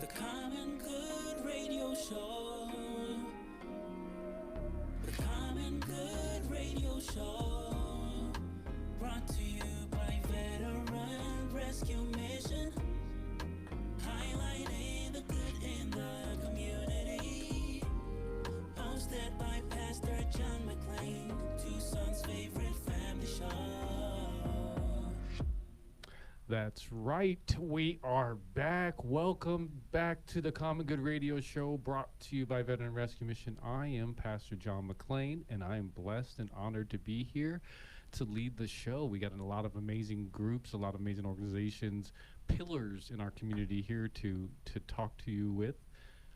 The Common Good Radio Show. The Common Good Radio Show. Brought to you by Veteran Rescue Mission. Highlighting the good in the community. Hosted by Pastor John McClain, Tucson's favorite family show. That's right. We are back. Welcome back to the Common Good Radio Show, brought to you by Veteran Rescue Mission. I am Pastor John McClain, and I am blessed and honored to be here to lead the show. We got a lot of amazing groups, a lot of amazing organizations, pillars in our community here to talk to you with.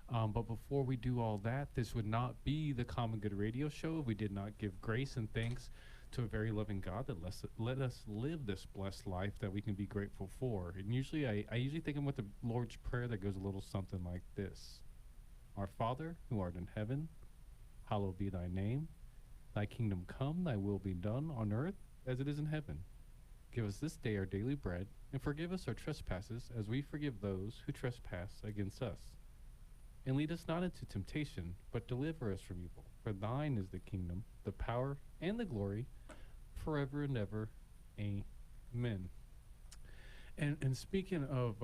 But before we do all that, this would not be the Common Good Radio Show if we did not give grace and thanks to a very loving God that let us live this blessed life that we can be grateful for. And usually I usually think of with the Lord's Prayer that goes a little something like this. Our Father, who art in heaven, hallowed be thy name. Thy kingdom come, thy will be done on earth as it is in heaven. Give us this day our daily bread, and forgive us our trespasses as we forgive those who trespass against us. And lead us not into temptation, but deliver us from evil. For thine is the kingdom, the power, and the glory, forever and ever. Amen. And speaking of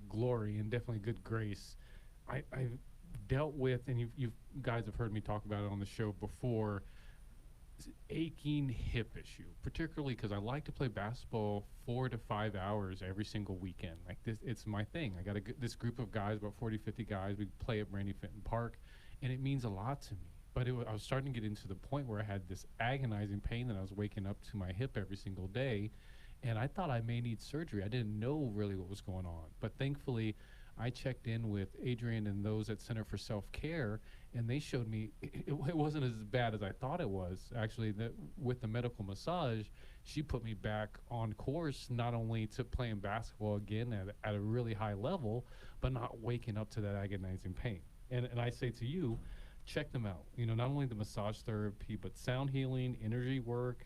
glory and definitely good grace, I've dealt with, and you guys have heard me talk about it on the show before, this aching hip issue, particularly because I like to play basketball 4 to 5 hours every single weekend. Like this, it's my thing. I got this group of guys, about 40, 50 guys. We play at Brandy Fenton Park, and it means a lot to me. But I was starting to get into the point where I had this agonizing pain that I was waking up to my hip every single day, and I thought I may need surgery. I didn't know really what was going on. But thankfully, I checked in with Adrian and those at Center for Self-Care, and they showed me it wasn't as bad as I thought it was. Actually, with the medical massage, she put me back on course, not only to playing basketball again at a really high level, but not waking up to that agonizing pain. And I say to you, check them out. Not only the massage therapy, but sound healing, energy work,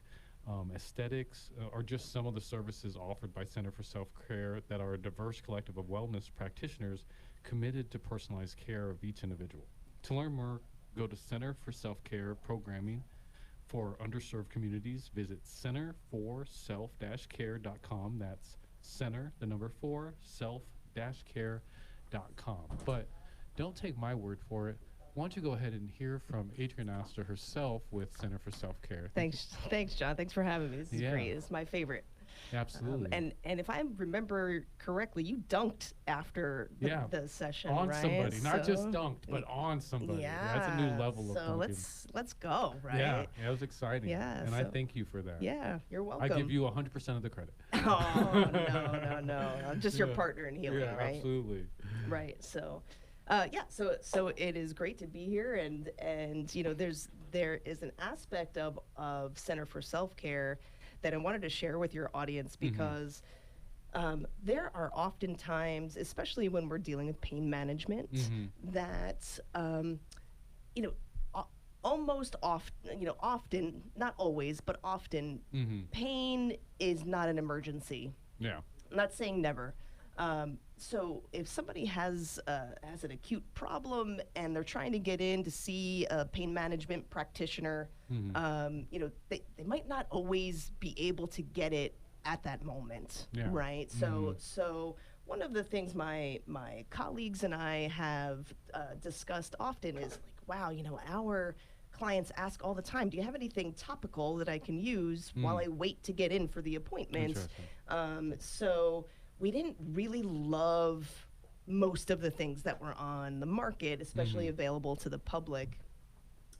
aesthetics, or just some of the services offered by Center for Self-Care that are a diverse collective of wellness practitioners committed to personalized care of each individual. To learn more, go to Center for Self-Care Programming for underserved communities. Visit centerforself-care.com. That's center, the number 4, self-care.com. But don't take my word for it. Why don't you go ahead and hear from Adrian Astor herself with Center for Self-Care. Thanks, John. Thanks for having me. This is great. It's my favorite. Absolutely. And if I remember correctly, you dunked after the session, on right? somebody, not just dunked, but on somebody. Yeah, that's a new level of dunking. So let's go, right? Yeah, it was exciting. Yeah, and I thank you for that. Yeah, you're welcome. I give you 100% of the credit. Oh no! I'm just your partner in healing, right? Absolutely. Right. So. So it is great to be here, and there is an aspect of Center for Self-Care that I wanted to share with your audience because there are often times, especially when we're dealing with pain management, that almost often, not always, but often, pain is not an emergency. Yeah. I'm not saying never. So if somebody has an acute problem and they're trying to get in to see a pain management practitioner, they might not always be able to get it at that moment, right? So one of the things my colleagues and I have discussed often is like, wow, our clients ask all the time, do you have anything topical that I can use while I wait to get in for the appointment? So we didn't really love most of the things that were on the market, especially available to the public.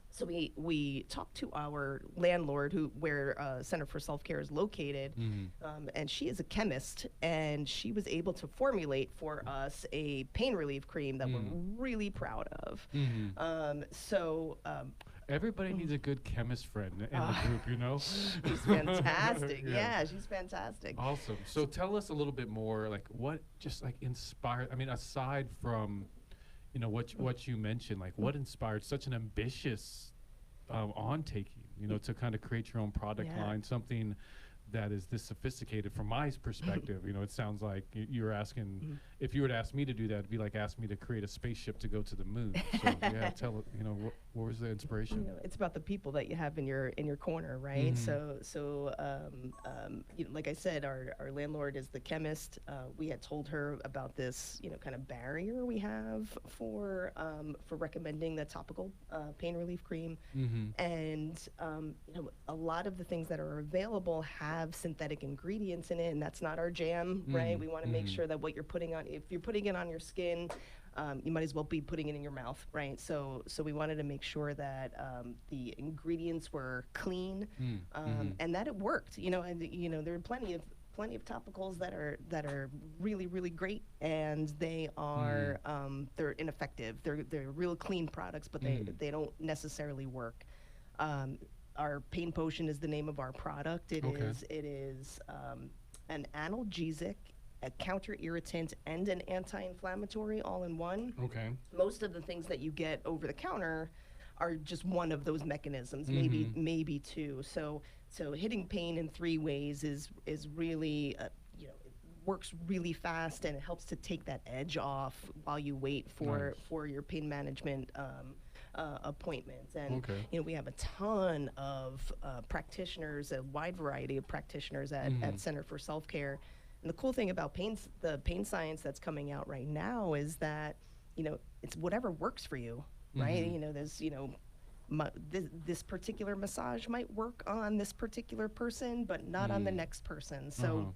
So we talked to our landlord, where Center for Self-Care is located, and she is a chemist, and she was able to formulate for us a pain relief cream that we're really proud of. Everybody needs a good chemist friend in the group, She's fantastic. Yeah, she's fantastic. Awesome. So tell us a little bit more, like what just like inspired, aside from, what you mentioned, like what inspired such an ambitious on-taking, to kind of create your own product line, something that is this sophisticated from my perspective. It sounds like you're asking if you were to ask me to do that, it'd be like ask me to create a spaceship to go to the moon. So yeah, tell it. You know, what was the inspiration? It's about the people that you have in your corner, right? Mm-hmm. Like I said, our landlord is the chemist. We had told her about this, kind of barrier we have for recommending the topical pain relief cream, Mm-hmm. and a lot of the things that are available have synthetic ingredients in it, and that's not our jam, right? We want to make sure that what you're putting on, if you're putting it on your skin, you might as well be putting it in your mouth, right? So we wanted to make sure that the ingredients were clean, and that it worked. There are plenty of topicals that are really, really great, and they are they're ineffective. They're real clean products, but they don't necessarily work. Our pain potion is the name of our product. It is an analgesic, a counter irritant, and an anti-inflammatory all in one. Okay. Most of the things that you get over the counter are just one of those mechanisms, maybe two. So hitting pain in three ways is really it works really fast, and it helps to take that edge off while you wait for your pain management appointments. And we have a ton of practitioners, a wide variety of practitioners at Center for Self-Care. And the cool thing about the pain science that's coming out right now is that, it's whatever works for you, right? There's, this particular massage might work on this particular person, but not on the next person. So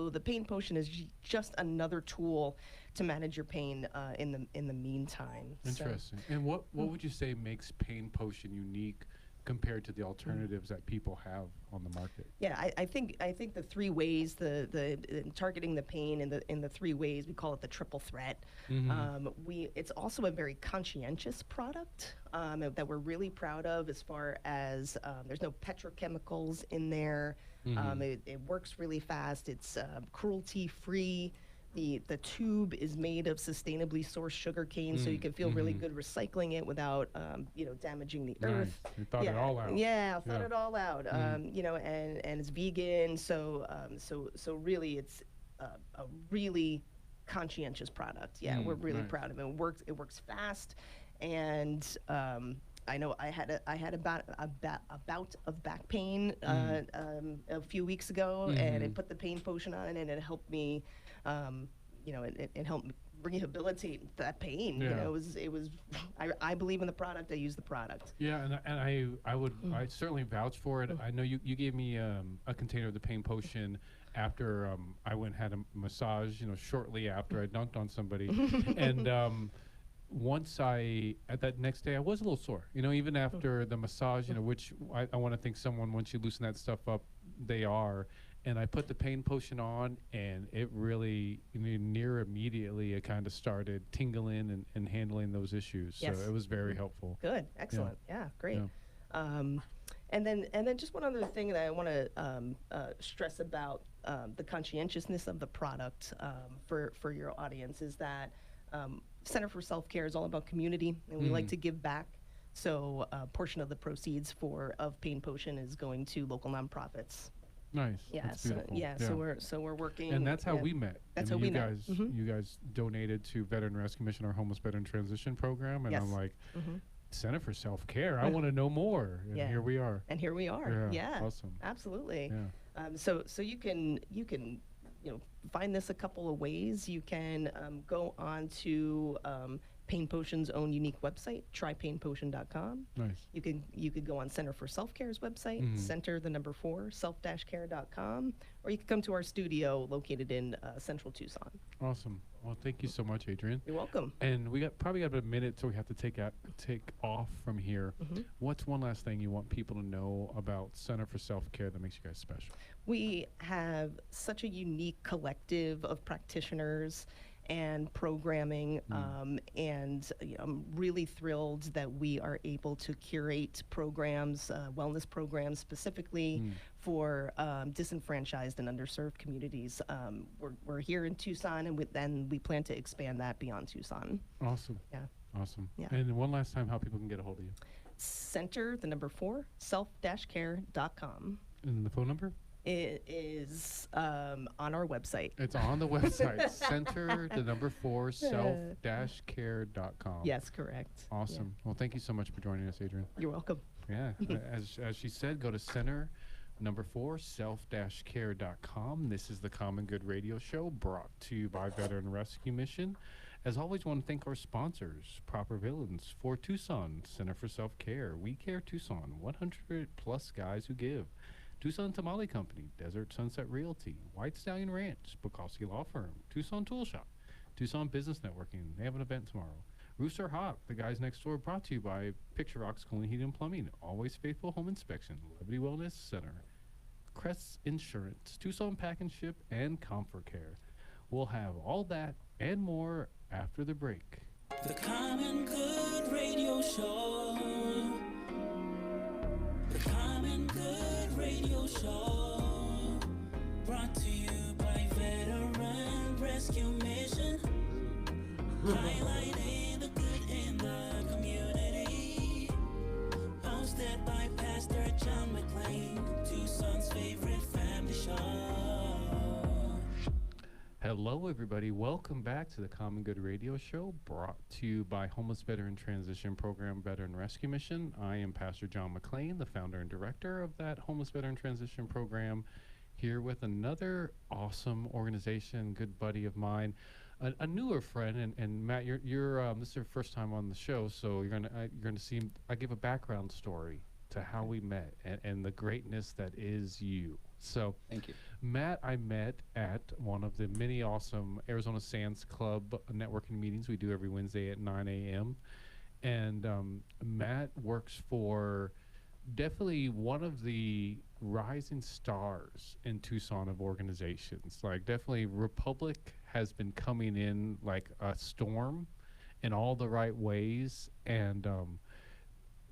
the pain potion is just another tool to manage your pain in the meantime. Interesting. And what would you say makes pain potion unique compared to the alternatives that people have on the market? Yeah, I think the three ways, the targeting the pain in the three ways, we call it the triple threat. It's also a very conscientious product that we're really proud of, as far as there's no petrochemicals in there. It works really fast. It's cruelty free. The tube is made of sustainably sourced sugar cane, so you can feel really good recycling it without damaging the earth. You thought it all out. Yeah, thought it all out. And it's vegan, so really it's a really conscientious product. Yeah, we're really proud of it. It works fast, and I know I had a bout of back pain a few weeks ago, and I put the pain potion on it, and it helped me. It helped rehabilitate that pain. Yeah. It was. I believe in the product. I use the product. Yeah, and I certainly vouch for it. I know you gave me a container of the pain potion after I went and had a massage. Shortly after I dunked on somebody, and once that next day I was a little sore. Even after the massage, which I want to think someone, once you loosen that stuff up, they are. And I put the pain potion on, and it really, near immediately, it kind of started tingling and handling those issues. Yes. So it was very helpful. Good, excellent, yeah great. Yeah. And then just one other thing that I want to stress about the conscientiousness of the product for your audience is that Center for Self-Care is all about community, and we like to give back. So a portion of the proceeds of Pain Potion is going to local nonprofits. Nice. Yeah. That's beautiful. So we're working. And that's how we met. That's how we met. You guys donated to Veteran Rescue Mission, our homeless veteran transition program, and Yes. I'm like, Center for Self-Care. I want to know more. And here we are. And here we are. Yeah. Awesome. Absolutely. Yeah. So you can find this a couple of ways. You can go on to Pain Potion's own unique website, trypainpotion.com. Nice. You could go on Center for Self-Care's website, center 4 self-care.com, or you could come to our studio located in Central Tucson. Awesome. Well, thank you so much, Adrienne. You're welcome. And we probably got a minute, so we have to take off from here. What's one last thing you want people to know about Center for Self-Care that makes you guys special? We have such a unique collective of practitioners and programming, and I'm really thrilled that we are able to curate programs, wellness programs specifically for disenfranchised and underserved communities. We're here in Tucson, and then we plan to expand that beyond Tucson. Awesome. Yeah. Awesome. Yeah. And one last time, how people can get a hold of you. Center 4 self-care.com. And the phone number? It is on our website. It's on the website, center, the number 4, self-care.com. Yes, correct. Awesome. Well, thank you so much for joining us, Adrian. You're welcome. Yeah. As she said, go to center, number 4, self-care.com. This is the Common Good Radio Show brought to you by Veteran Rescue Mission. As always, want to thank our sponsors, Proper Villains for Tucson, Center for Self-Care, We Care Tucson, 100 plus guys who give, Tucson Tamale Company, Desert Sunset Realty, White Stallion Ranch, Bukowski Law Firm, Tucson Tool Shop, Tucson Business Networking. They have an event tomorrow. Rooster Hawk, the guys next door, brought to you by Picture Rocks Cooling, Heat and Plumbing, Always Faithful Home Inspection, Liberty Wellness Center, Crest Insurance, Tucson Pack and Ship, and Comfort Care. We'll have all that and more after the break. The Common Good Radio Show. The Common Good Radio Show. Brought to you by Veteran Rescue Mission. Highlighting the good in the community. Hosted by Pastor John McClain, Tucson's favorite family show. Hello, everybody. Welcome back to the Common Good Radio Show, brought to you by Homeless Veteran Transition Program Veteran Rescue Mission. I am Pastor John McClain, the founder and director of that Homeless Veteran Transition Program, here with another awesome organization, good buddy of mine, a newer friend. And Matt, you're this is your first time on the show, so you're gonna see. I give a background story to how we met and the greatness that is you. So, thank you. Matt, I met at one of the many awesome Arizona Sands Club networking meetings we do every Wednesday at 9 a.m. And Matt works for definitely one of the rising stars in Tucson of organizations. Like, definitely Republic has been coming in like a storm in all the right ways. And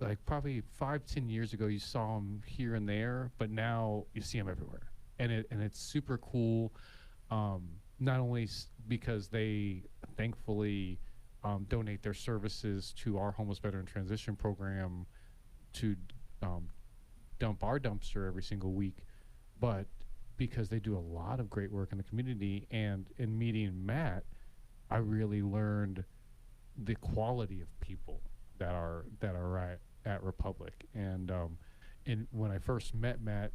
like probably 5-10 years ago you saw him here and there, but now you see him everywhere, and it's super cool. Not only because they thankfully donate their services to our homeless veteran transition program to dump our dumpster every single week, but because they do a lot of great work in the community. And in meeting Matt, I really learned the quality of people that are at Republic. And when I first met Matt,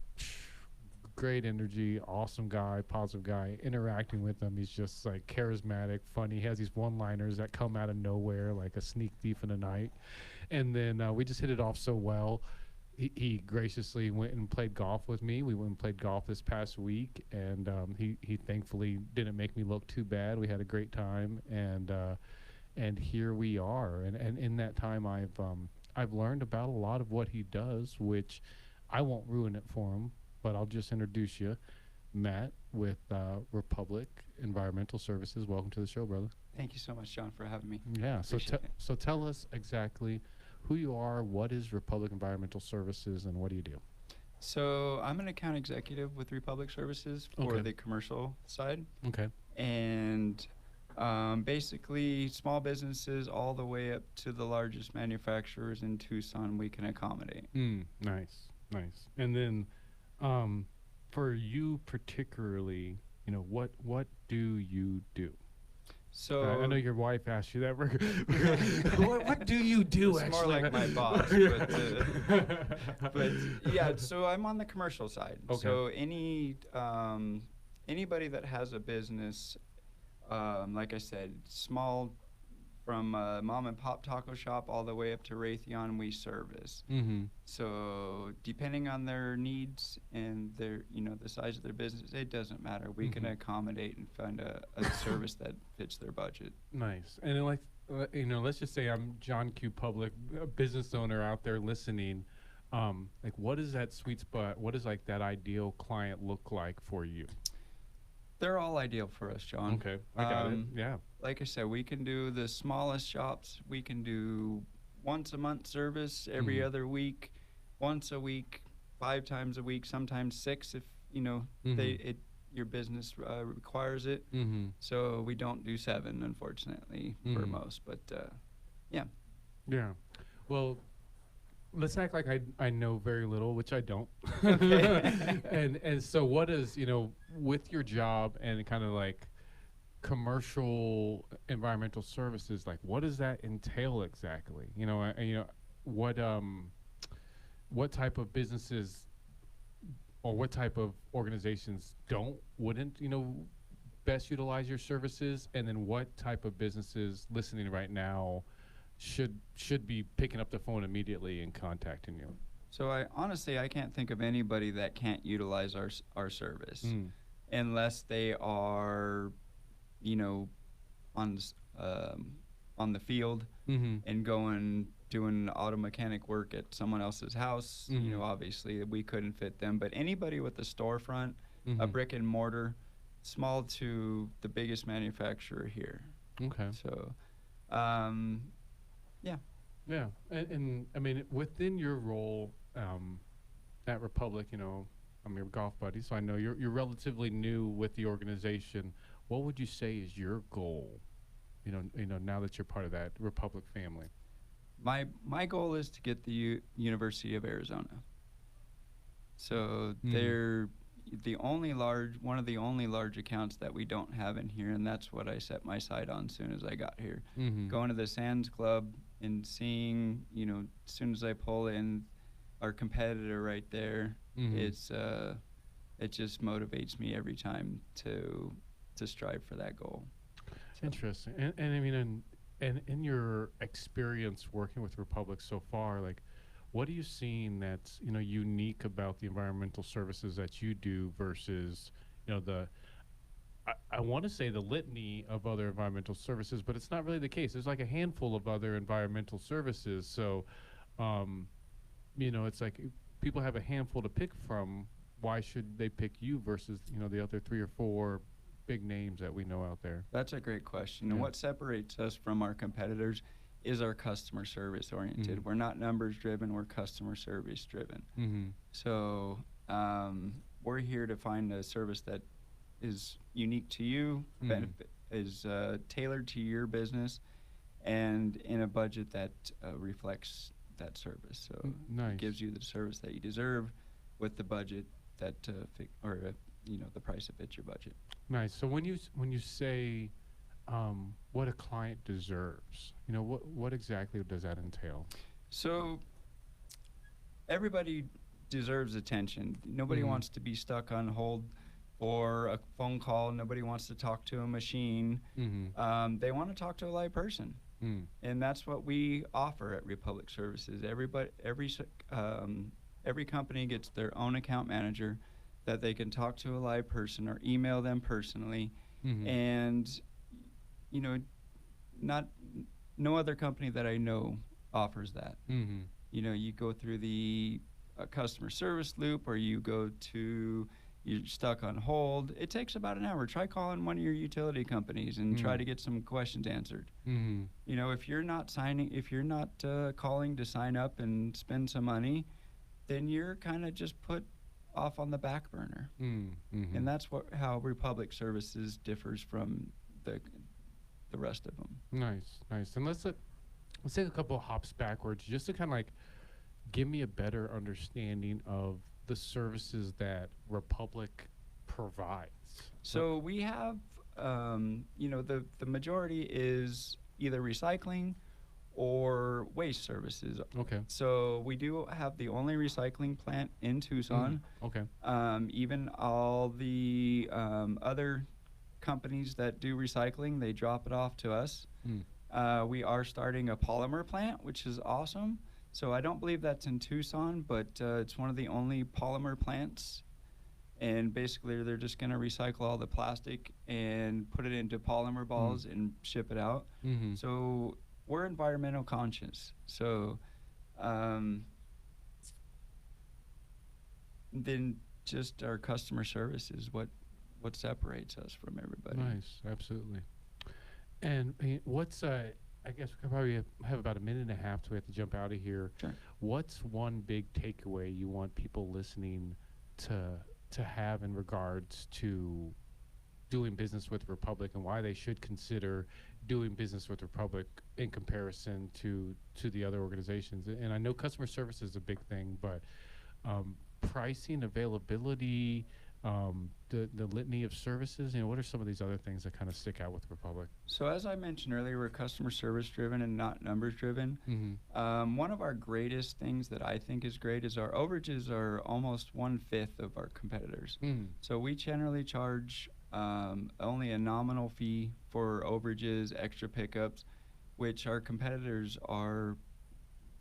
great energy, awesome guy, positive guy. Interacting with him, he's just like charismatic, funny. He has these one-liners that come out of nowhere, like a sneak thief in the night. And then we just hit it off so well. He graciously went and played golf with me. We went and played golf this past week, and he thankfully didn't make me look too bad. We had a great time, and here we are. And in that time, I've learned about a lot of what he does, which I won't ruin it for him, but I'll just introduce you. Matt with Republic Environmental Services. Welcome to the show, brother. Thank you so much, John, for having me. Yeah, Appreciate it. so tell us exactly who you are, what is Republic Environmental Services, and what do you do? So I'm an account executive with Republic Services for Okay. the commercial side. Okay. And basically small businesses all the way up to the largest manufacturers in Tucson we can accommodate. Nice. And then for you particularly, what do you do? So I know your wife asked you that. What do you do? it's more actually? like my boss, but yeah. So I'm on the commercial side. Okay. So anybody that has a business, like I said, small, from a mom and pop taco shop all the way up to Raytheon, we service. Mm-hmm. So depending on their needs and their, the size of their business, it doesn't matter. We can accommodate and find a service that fits their budget. Nice. And then, let's just say I'm John Q. Public, a business owner out there listening. Like, what is that sweet spot? What does like that ideal client look like for you? They're all ideal for us, John. Okay, I got it. Yeah. Like I said, we can do the smallest shops. We can do once a month service, every other week, once a week, 5 times a week, sometimes 6 if your business requires it. Mm-hmm. So we don't do 7, unfortunately, for most. But yeah. Yeah. Well, let's act like I know very little, which I don't. Okay. And so what is, with your job and kind of like commercial environmental services, like what does that entail exactly? What type of businesses or what type of organizations wouldn't best utilize your services, and then what type of businesses listening right now should be picking up the phone immediately and contacting you? So I can't think of anybody that can't utilize our service unless they are, on on the field and doing auto mechanic work at someone else's house. Obviously we couldn't fit them, but anybody with a storefront, a brick and mortar, small to the biggest manufacturer here. Okay. So, yeah. Yeah, and I mean, within your role at Republic, I'm your golf buddy, so I know you're relatively new with the organization. What would you say is your goal? Now that you're part of that Republic family. My goal is to get the University of Arizona. So they're one of the only large accounts that we don't have in here, and that's what I set my sight on as soon as I got here. Going to the Sands Club and seeing, as soon as I pull in our competitor right there, it just motivates me every time to strive for that goal. So. Interesting. And I mean, and in your experience working with Republic so far, like, what are you seeing that's unique about the environmental services that you do versus I want to say the litany of other environmental services, but it's not really the case. There's like a handful of other environmental services, so it's like people have a handful to pick from. Why should they pick you versus the other 3 or 4 big names that we know out there? That's a great question. Yeah. And what separates us from our competitors is our customer service oriented. We're not numbers driven, we're customer service driven. So we're here to find a service that is unique to you, is tailored to your business, and in a budget that reflects that service. So Nice. it gives you the service that you deserve with the budget that the price that fits your budget. Nice. So when you say what a client deserves, what exactly does that entail? So everybody deserves attention. Nobody wants to be stuck on hold or a phone call. Nobody wants to talk to a machine. They want to talk to a live person. And that's what we offer at Republic Services. Every company gets their own account manager that they can talk to a live person or email them personally. And no other company that I know offers that. You go through the customer service loop, or you're stuck on hold. It takes about an hour. Try calling one of your utility companies and try to get some questions answered. If you're not calling to sign up and spend some money, then you're kind of just put off on the back burner. And that's how Republic Services differs from the rest of them. Nice. And let's take a couple of hops backwards just to kind of like give me a better understanding of the services that Republic provides. So we have, the majority is either recycling or waste services. Okay. So we do have the only recycling plant in Tucson. Okay. Even all the other companies that do recycling, they drop it off to us. We are starting a polymer plant, which is awesome. So I don't believe that's in Tucson, but it's one of the only polymer plants. And basically, they're just going to recycle all the plastic and put it into polymer balls and ship it out. So we're environmental conscious. So then just our customer service is what separates us from everybody. Nice, absolutely. And what's I guess we probably have about a minute and a half, so we have to jump out of here. Sure. What's one big takeaway you want people listening to have in regards to doing business with Republic, and why they should consider doing business with Republic in comparison to the other organizations? And I know customer service is a big thing, but pricing, availability, the litany of services, what are some of these other things that kind of stick out with Republic? So as I mentioned earlier, we're customer service driven and not numbers driven. One of our greatest things that I think is great is our overages are almost 1/5 of our competitors. So we generally charge only a nominal fee for overages, extra pickups, which our competitors are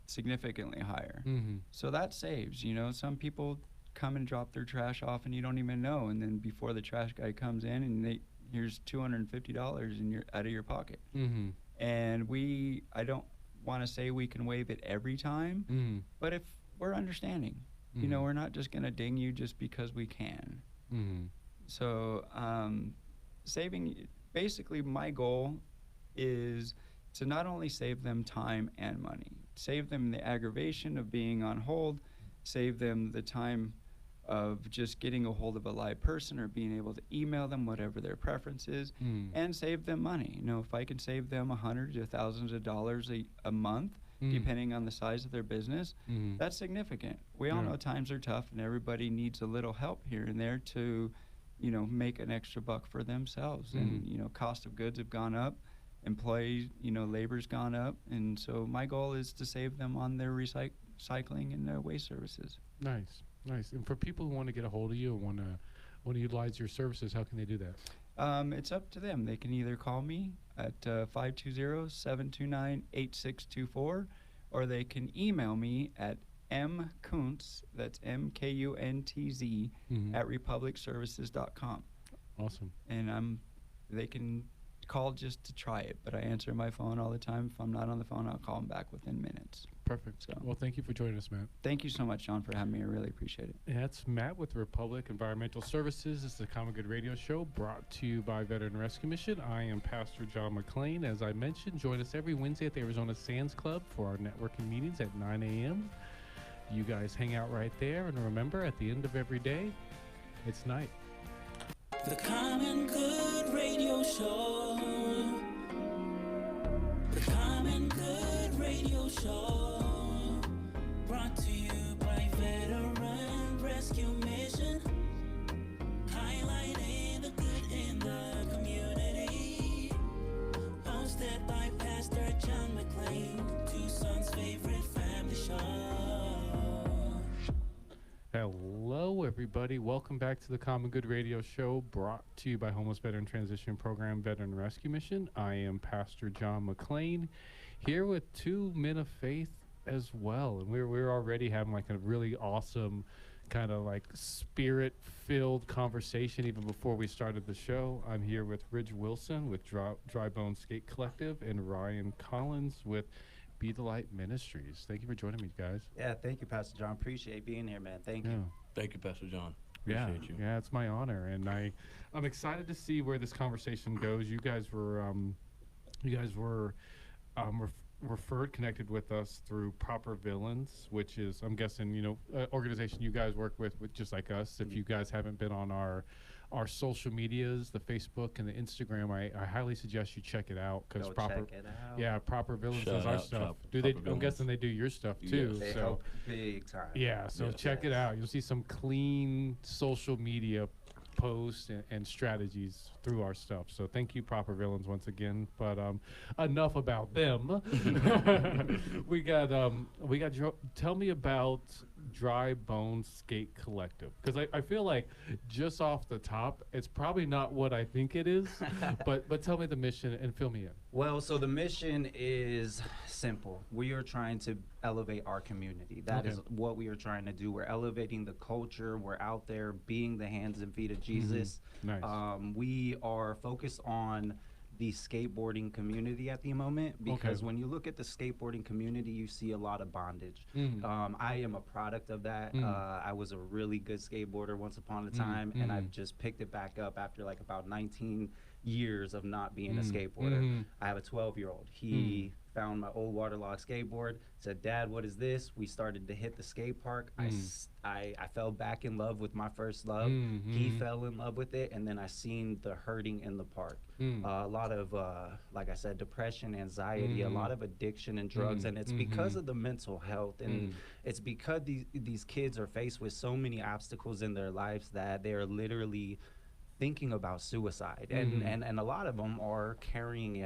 significantly higher. So that saves, some people come and drop their trash off and you don't even know, and then before the trash guy comes in and here's $250 out of your pocket. And I don't want to say we can waive it every time, but if we're understanding, we're not just going to ding you just because we can. So basically my goal is to not only save them time and money, save them the aggravation of being on hold, save them the time of just getting a hold of a live person or being able to email them, whatever their preference is, and save them money. If I can save them hundreds to thousands of dollars a month, depending on the size of their business, that's significant. We all know times are tough and everybody needs a little help here and there to, make an extra buck for themselves. And, cost of goods have gone up, employee, labor's gone up. And so my goal is to save them on their recycling and their waste services. Nice. And for people who want to get a hold of you or want to utilize your services, how can they do that? It's up to them. They can either call me at 520-729-8624, or they can email me at mkuntz, that's MKUNTZ, at republicservices.com. Awesome. And they can call just to try it, but I answer my phone all the time. If I'm not on the phone, I'll call them back within minutes. Perfect. So, well, thank you for joining us, Matt. Thank you so much, John, for having me. I really appreciate it. That's Matt with Republic Environmental Services. It's the Common Good Radio Show brought to you by Veteran Rescue Mission. I am Pastor John McClain. As I mentioned, join us every Wednesday at the Arizona Sands Club for our networking meetings at 9 a.m. You guys hang out right there, and remember, at the end of every day, it's night. The Common Good Radio Show. The Common Good Radio Show. Brought to you by Veteran Rescue Mission. Highlighting the good in the community. Hosted by Pastor John McClain, Tucson's favorite family show. Hello, everybody. Welcome back to the Common Good Radio Show, brought to you by Homeless Veteran Transition Program Veteran Rescue Mission. I am Pastor John McClain, here with two men of faith as well. And we're already having like a really awesome kind of like spirit-filled conversation even before we started the show. I'm here with Ridge Wilson with Dry Bone Skate Collective and Ryan Collins with Be the Light Ministries. Thank you for joining me, guys. Yeah, thank you, Pastor John. Appreciate being here, man. Thank you. Thank you, Pastor John. Yeah, Appreciate you. yeah, it's my honor, and I'm excited to see where this conversation goes. You guys were connected with us through Proper Villains, which is, I'm guessing, an organization you guys work with just like us. If you guys haven't been on our social medias, the Facebook and the Instagram, I highly suggest you check it out, because Check it out. Yeah, Proper Villains Shout does our out stuff. Proper I'm Villains. guessing they do your stuff too. Yes. They So help big time. yeah, so Yes. check it out. You'll see some clean social media posts and strategies through our stuff. So thank you, Proper Villains, once again. But enough about them. we got tell me about Dry Bone Skate Collective, because I feel like just off the top, it's probably not what I think it is. but tell me the mission and fill me in. Well, so the mission is simple. We are trying to elevate our community. That is what we are trying to do. We're elevating the culture. We're out there being the hands and feet of Jesus. Nice. We are focused on the skateboarding community at the moment, because when you look at the skateboarding community, you see a lot of bondage. I am a product of that. I was a really good skateboarder once upon a time, and I've just picked it back up after like about 19 years of not being a skateboarder. I have a 12-year-old. He found my old waterlogged skateboard, said, "Dad, what is this?" We started to hit the skate park. I fell back in love with my first love. He fell in love with it, and then I seen the hurting in the park. A lot of, like I said, depression, anxiety, a lot of addiction and drugs, and it's because of the mental health, and it's because these kids are faced with so many obstacles in their lives that they are literally thinking about suicide, and a lot of them are carrying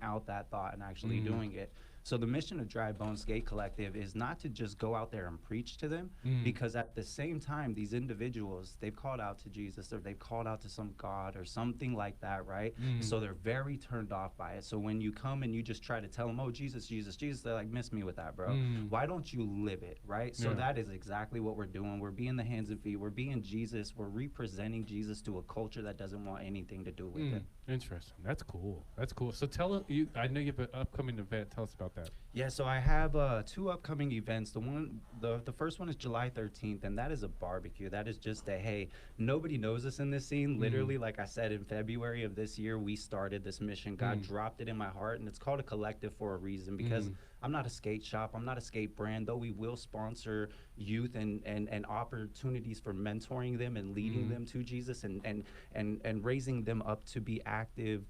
out that thought and actually doing it. So the mission of Dry Bones Skate Collective is not to just go out there and preach to them, because at the same time, these individuals, they've called out to Jesus, or they've called out to some God or something like that, right? So they're very turned off by it. So when you come and you just try to tell them, "Oh, Jesus, Jesus, Jesus," they're like, "Miss me with that, bro. Why don't you live it," right? So that is exactly what we're doing. We're being the hands and feet. We're being Jesus. We're representing Jesus to a culture that doesn't want anything to do with it. Interesting. That's cool. That's cool. So I know you have an upcoming event. Tell us about that. Yeah, so I have 2 upcoming events. The first one is July 13th, and that is a barbecue. That is just a, hey, nobody knows us in this scene. Literally, like I said, in February of this year, we started this mission. God dropped it in my heart, and it's called a collective for a reason, because I'm not a skate shop. I'm not a skate brand, though we will sponsor youth and opportunities for mentoring them and leading them to Jesus and raising them up to be active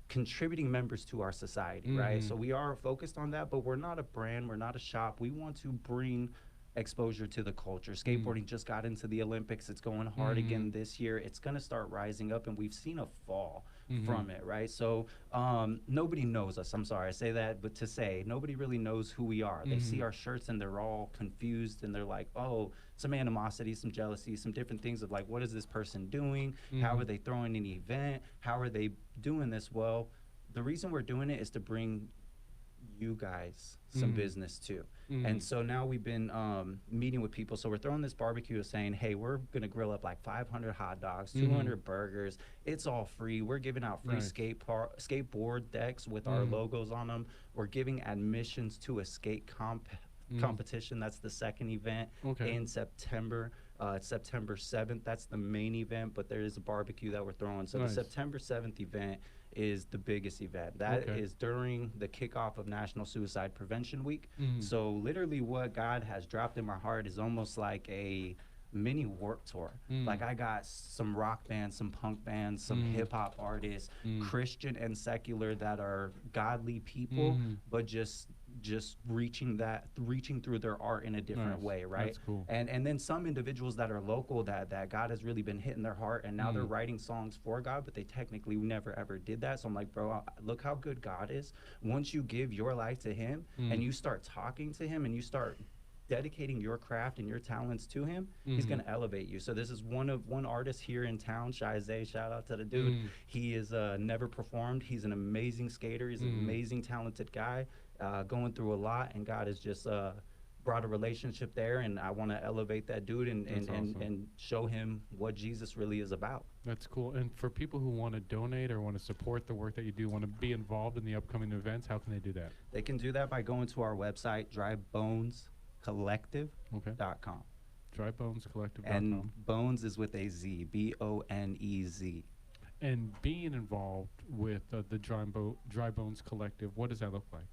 contributing members to our society, right? So we are focused on that, but we're not a brand, we're not a shop. We want to bring exposure to the culture. Skateboarding just got into the Olympics. It's going hard again this year. It's going to start rising up, and we've seen a fall from it, right? So nobody knows us. I'm sorry I say that, but to say nobody really knows who we are. They see our shirts and they're all confused, and they're like, oh, some animosity, some jealousy, some different things of like, what is this person doing? How are they throwing an event? How are they doing this? Well, the reason we're doing it is to bring you guys some business too. And so now we've been meeting with people. So we're throwing this barbecue saying, hey, we're going to grill up like 500 hot dogs, 200 burgers. It's all free. We're giving out free skateboard decks with our logos on them. We're giving admissions to a skate competition. That's the second event in September. It's September 7th. That's the main event, but there is a barbecue that we're throwing. So the September 7th event is the biggest event. That is during the kickoff of National Suicide Prevention Week. So literally what God has dropped in my heart is almost like a mini Warped Tour. Like I got some rock bands, some punk bands, some hip hop artists, Christian and secular, that are godly people, but just reaching through their art in a different way, right? That's cool. And then some individuals that are local that God has really been hitting their heart, and now they're writing songs for God, but they technically never ever did that. So I'm like, bro, look how good God is. Once you give your life to him and you start talking to him and you start dedicating your craft and your talents to him, he's going to elevate you. So this is one artist here in town, Shizay, shout out to the dude. He is never performed. He's an amazing skater. He's an amazing, talented guy, going through a lot, and God has just brought a relationship there, and I want to elevate that dude and show him what Jesus really is about. That's cool. And for people who want to donate or want to support the work that you do, want to be involved in the upcoming events, how can they do that? They can do that by going to our website, drybonescollective.com. Drybonescollective.com. And Bones is with a Z, B-O-N-E-Z. And being involved with the Dry Bones Collective, what does that look like?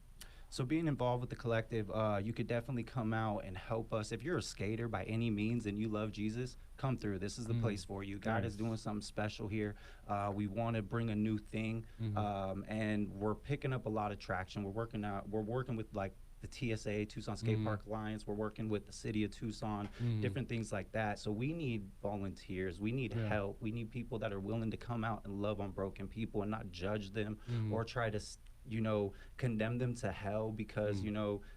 So being involved with the collective, you could definitely come out and help us. If you're a skater by any means and you love Jesus, come through. This is the place for you. God is doing something special here. We want to bring a new thing, and we're picking up a lot of traction. We're working with like the TSA, Tucson Skate Park Alliance. We're working with the city of Tucson, different things like that. So we need volunteers. We need help. We need people that are willing to come out and love on broken people and not judge them or try to condemn them to hell because,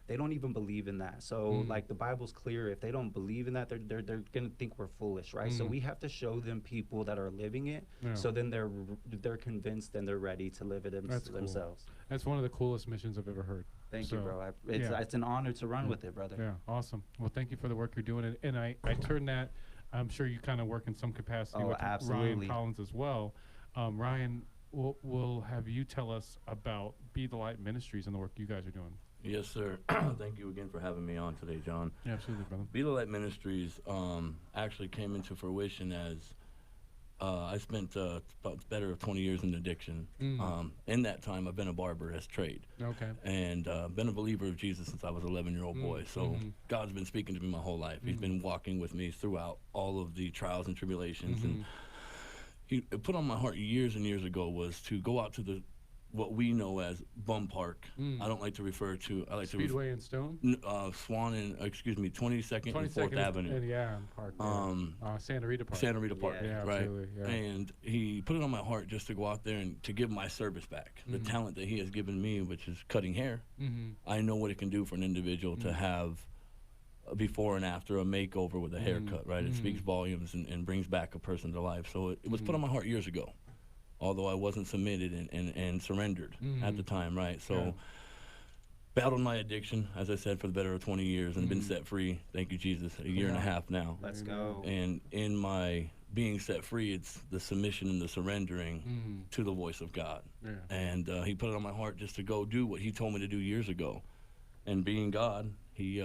they don't even believe in that. So like the Bible's clear, if they don't believe in that, they're going to think we're foolish, right? So we have to show them people that are living it. So then they're convinced and they're ready to live it themselves. Cool. That's one of the coolest missions I've ever heard. Thank you, bro. It's an honor to run with it, brother. Yeah, awesome. Well, thank you for the work you're doing. And I turn that, I'm sure you kind of work in some capacity with Ryan Collins as well. Ryan, we'll have you tell us about Be the Light Ministries and the work you guys are doing. Yes, sir. Thank you again for having me on today, John. Yeah, absolutely, brother. Be the Light Ministries actually came into fruition as I spent about better 20 years in addiction. Mm. In that time, I've been a barber as trade. Okay. And been a believer of Jesus since I was an 11-year-old boy. So God's been speaking to me my whole life. He's been walking with me throughout all of the trials and tribulations. And he put on my heart years and years ago was to go out to what we know as Bum Park. I don't like to refer to. I like Speedway and Stone. Swan and 22nd and 4th Avenue. And yeah, Park. Santa Rita Park. Santa Rita Park, Yeah, right? absolutely. Yeah. And he put it on my heart just to go out there and to give my service back. The talent that he has given me, which is cutting hair. I know what it can do for an individual to have a before and after, a makeover with a haircut, right? It speaks volumes and brings back a person to life. So it was put on my heart years ago, although I wasn't submitted and surrendered at the time, right? So battled my addiction, as I said, for the better of 20 years and been set free, thank you, Jesus, a year and a half now. Let's go. And in my being set free, it's the submission and the surrendering to the voice of God. Yeah. And he put it on my heart just to go do what he told me to do years ago. And being God, he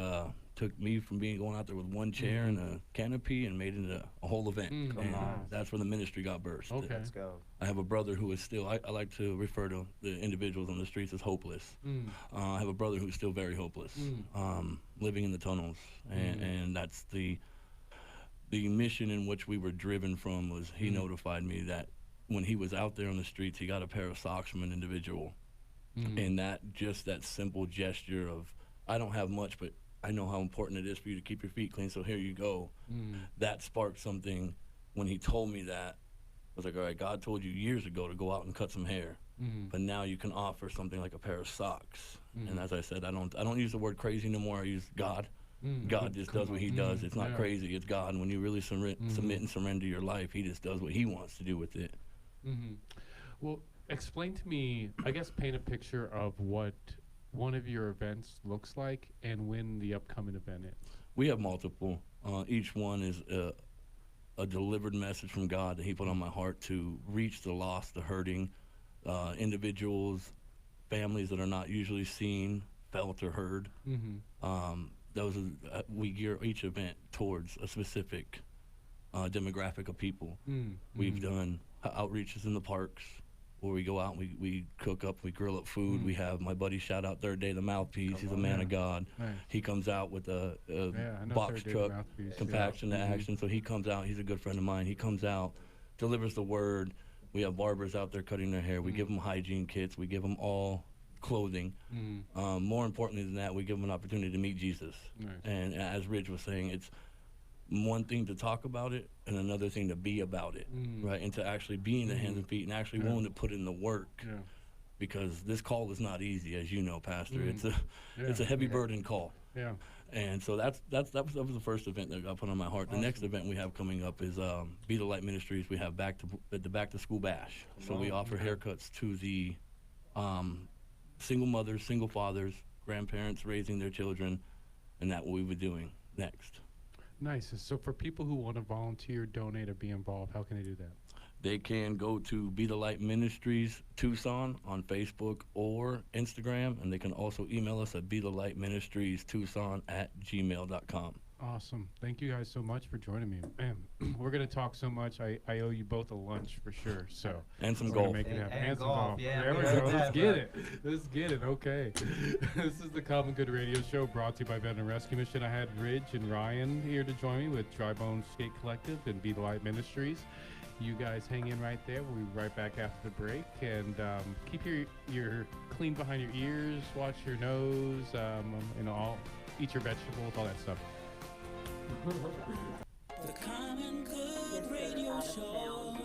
took me from going out there with one chair and a canopy and made it a whole event. And that's where the ministry got birthed. Okay. Let's go. I have a brother who is still, I like to refer to the individuals on the streets as hopeless. I have a brother who's still very hopeless, living in the tunnels. And that's the mission in which we were driven from was he notified me that when he was out there on the streets, he got a pair of socks from an individual. And that simple gesture of, I don't have much, but I know how important it is for you to keep your feet clean, so here you go. That sparked something when he told me that. I was like, all right, God told you years ago to go out and cut some hair, but now you can offer something like a pair of socks. And as I said, I don't use the word crazy no more. I use God. God just does what he does. It's not crazy. It's God. And when you really submit and surrender your life, he just does what he wants to do with it. Well, explain to me, I guess paint a picture of what one of your events looks like and when the upcoming event is. We have multiple. Each one is a delivered message from God that he put on my heart to reach the lost, the hurting, individuals, families that are not usually seen, felt, or heard. We gear each event towards a specific demographic of people. We've done outreaches in the parks where we go out and we cook up, we grill up food. We have my buddy, shout out Third Day the Mouthpiece. He's a man of God. Nice. He comes out with a box Third Day the truck, Mouthpiece, compaction to action. So he comes out, he's a good friend of mine. He comes out, delivers the word. We have barbers out there cutting their hair. We give them hygiene kits. We give them all clothing. More importantly than that, we give them an opportunity to meet Jesus. Nice. And as Ridge was saying, it's one thing to talk about it and another thing to be about it, right? And to actually be in the hands and feet and actually willing to put in the work, because this call is not easy, as you know, Pastor. It's a heavy burden call. Yeah. And so that was the first event that got put on my heart. The next event we have coming up is Be the Light Ministries. We have the back to school bash. So we offer haircuts to the single mothers, single fathers, grandparents raising their children, and that's what we were doing next. Nice. So for people who want to volunteer, donate, or be involved, how can they do that? They can go to Be the Light Ministries Tucson on Facebook or Instagram, and they can also email us at BeTheLightMinistriesTucson@gmail.com. Awesome. Thank you guys so much for joining me. Man, we're going to talk so much. I owe you both a lunch for sure. So And some we're gonna golf. make it happen. And some golf. Yeah, there we we go. heard Let's that, get bro. it. Let's get it. Okay. This is the Common Good Radio Show brought to you by Veteran Rescue Mission. I had Ridge and Ryan here to join me with Dry Bone Skate Collective and Be the Light Ministries. You guys hang in right there. We'll be right back after the break. And keep your clean behind your ears. Watch your nose. Eat your vegetables, all that stuff. The Common Good Radio Show.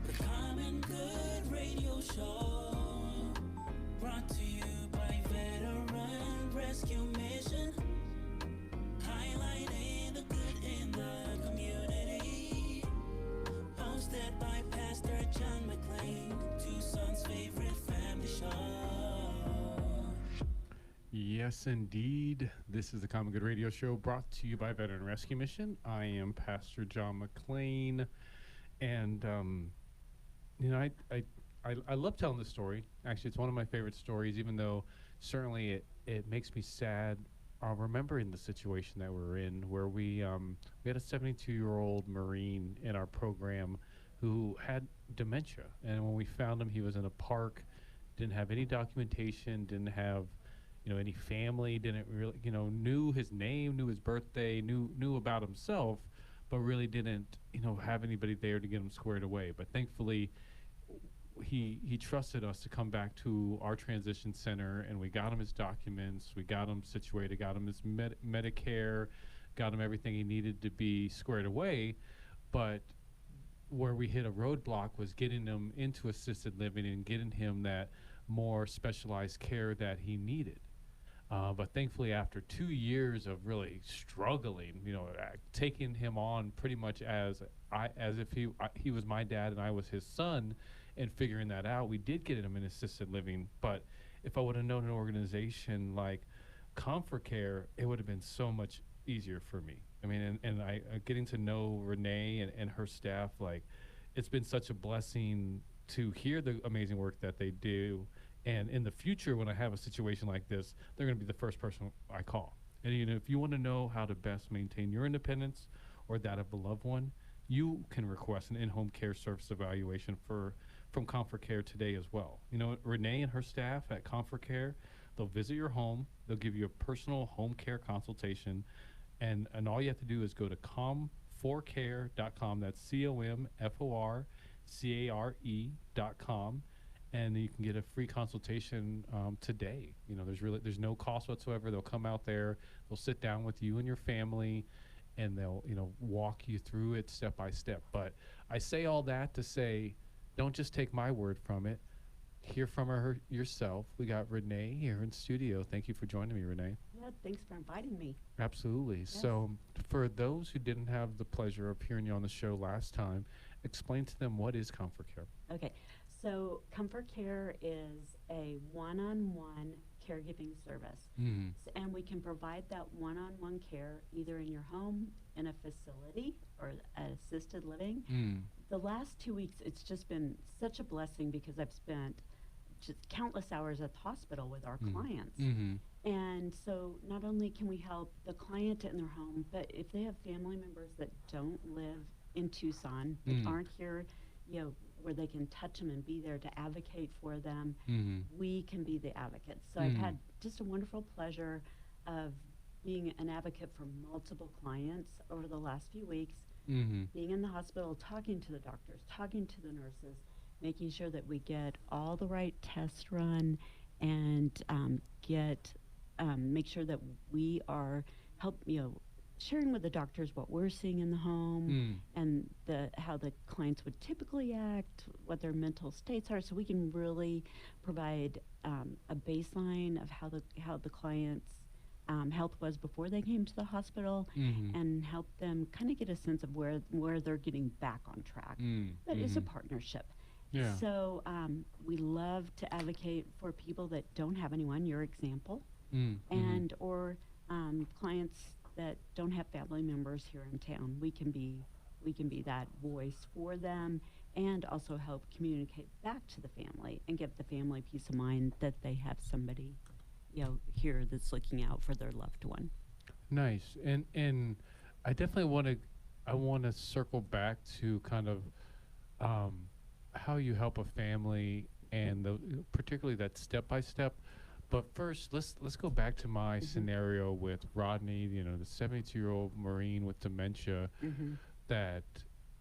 The Common Good Radio Show. Brought to you by Veteran Rescue Mission. Highlighting the good in the community. Hosted by Pastor John McClain, Tucson's favorite family show. Yes, indeed. This is the Common Good Radio Show brought to you by Veteran Rescue Mission. I am Pastor John McClain. And, I love telling this story. Actually, it's one of my favorite stories, even though certainly it makes me sad remembering the situation that we're in, where we had a 72-year-old Marine in our program who had dementia, and when we found him, he was in a park, didn't have any documentation, didn't have any family, didn't really knew his name, knew his birthday, knew about himself, but really didn't have anybody there to get him squared away. But thankfully, he trusted us to come back to our transition center, and we got him his documents, we got him situated, got him his Medicare, got him everything he needed to be squared away. But where we hit a roadblock was getting him into assisted living and getting him that more specialized care that he needed. But thankfully, after 2 years of really struggling, taking him on pretty much as if he was my dad and I was his son, and figuring that out, we did get him in assisted living. But if I would have known an organization like Comfort Care, it would have been so much easier for me. I mean, and I getting to know Renee and her staff, like, it's been such a blessing to hear the amazing work that they do. And in the future, when I have a situation like this, they're going to be the first person I call. And if you want to know how to best maintain your independence or that of a loved one, you can request an in-home care service evaluation from Comfort Care today as well. Renee and her staff at Comfort Care, they'll visit your home, they'll give you a personal home care consultation, and all you have to do is go to comforcare.com. That's comforcare.com, and you can get a free consultation today. There's no cost whatsoever. They'll come out there, they'll sit down with you and your family, and they'll walk you through it step by step. But I say all that to say, don't just take my word from it. Hear from her yourself. We got Renee here in studio. Thank you for joining me, Renee. Yeah, thanks for inviting me. Absolutely. Yes. So for those who didn't have the pleasure of hearing you on the show last time, explain to them, what is Comfort Care? Okay, so Comfort Care is a one-on-one caregiving service. Mm-hmm. And we can provide that one-on-one care either in your home, in a facility, or assisted living. Mm. The last 2 weeks, it's just been such a blessing because I've spent just countless hours at the hospital with our clients. Mm-hmm. And so not only can we help the client in their home, but if they have family members that don't live in Tucson, that aren't here, where they can touch them and be there to advocate for them, we can be the advocates. So I've had just a wonderful pleasure of being an advocate for multiple clients over the last few weeks, being in the hospital, talking to the doctors, talking to the nurses, making sure that we get all the right tests run, and make sure that we are sharing with the doctors what we're seeing in the home, and how the clients would typically act, what their mental states are, so we can really provide a baseline of how the client's health was before they came to the hospital, and help them kind of get a sense of where they're getting back on track. But it's a partnership. Yeah. So we love to advocate for people that don't have anyone, your example, and or clients that don't have family members here in town. We can be that voice for them, and also help communicate back to the family and give the family peace of mind that they have somebody here that's looking out for their loved one. Nice. And I definitely want to circle back to kind of how you help a family, and particularly that step by step. But first, let's go back to my scenario with Rodney, the 72-year-old Marine with dementia, that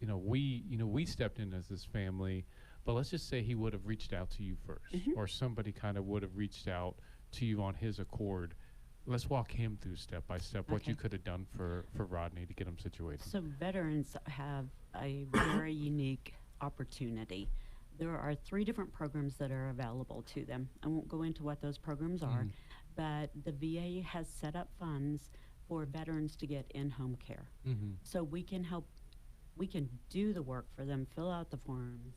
we stepped in as his family. But let's just say he would have reached out to you first, or somebody kind of would have reached out to you on his accord. Let's walk him through step by step what you could have done for Rodney to get him situated. So veterans have a very unique opportunity. There are 3 different programs that are available to them. I won't go into what those programs are, but the VA has set up funds for veterans to get in-home care. So we can do the work for them, fill out the forms,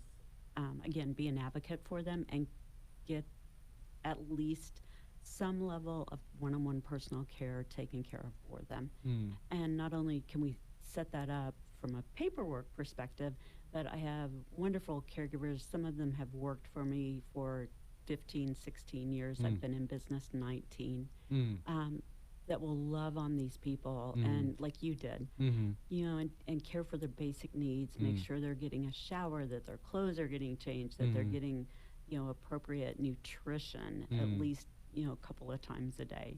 again, be an advocate for them, and get at least some level of one-on-one personal care taken care of for them. And not only can we set that up from a paperwork perspective, but I have wonderful caregivers. Some of them have worked for me for 15, 16 years. I've been in business 19. that will love on these people and like you did, you know, and care for their basic needs, make sure they're getting a shower, that their clothes are getting changed, that they're getting, you know, appropriate nutrition at least, you know, a couple of times a day.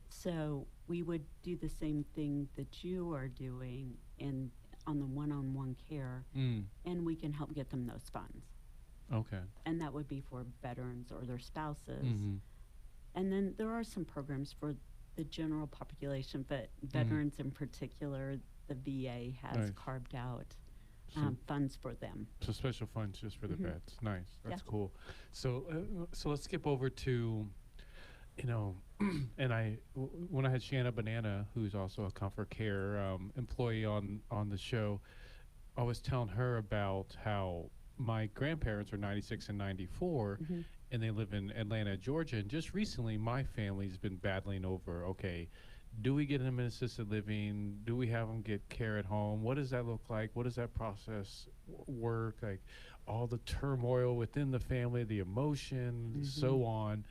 So we would do the same thing that you are doing on the one-on-one care, and we can help get them those funds. Okay. And that would be for veterans or their spouses. And then there are some programs for the general population, but veterans in particular, the VA has carved out funds for them. So special funds just for the vets. Nice. That's Yeah. cool. So so let's skip over to, you know, and when I had Shanna Banana, who's also a Comfort Care employee on the show, I was telling her about how my grandparents are 96 and 94, and they live in Atlanta, Georgia. And just recently, my family's been battling over, okay, do we get them in assisted living? Do we have them get care at home? What does that look like? What does that process work? Like all the turmoil within the family, the emotion, so on.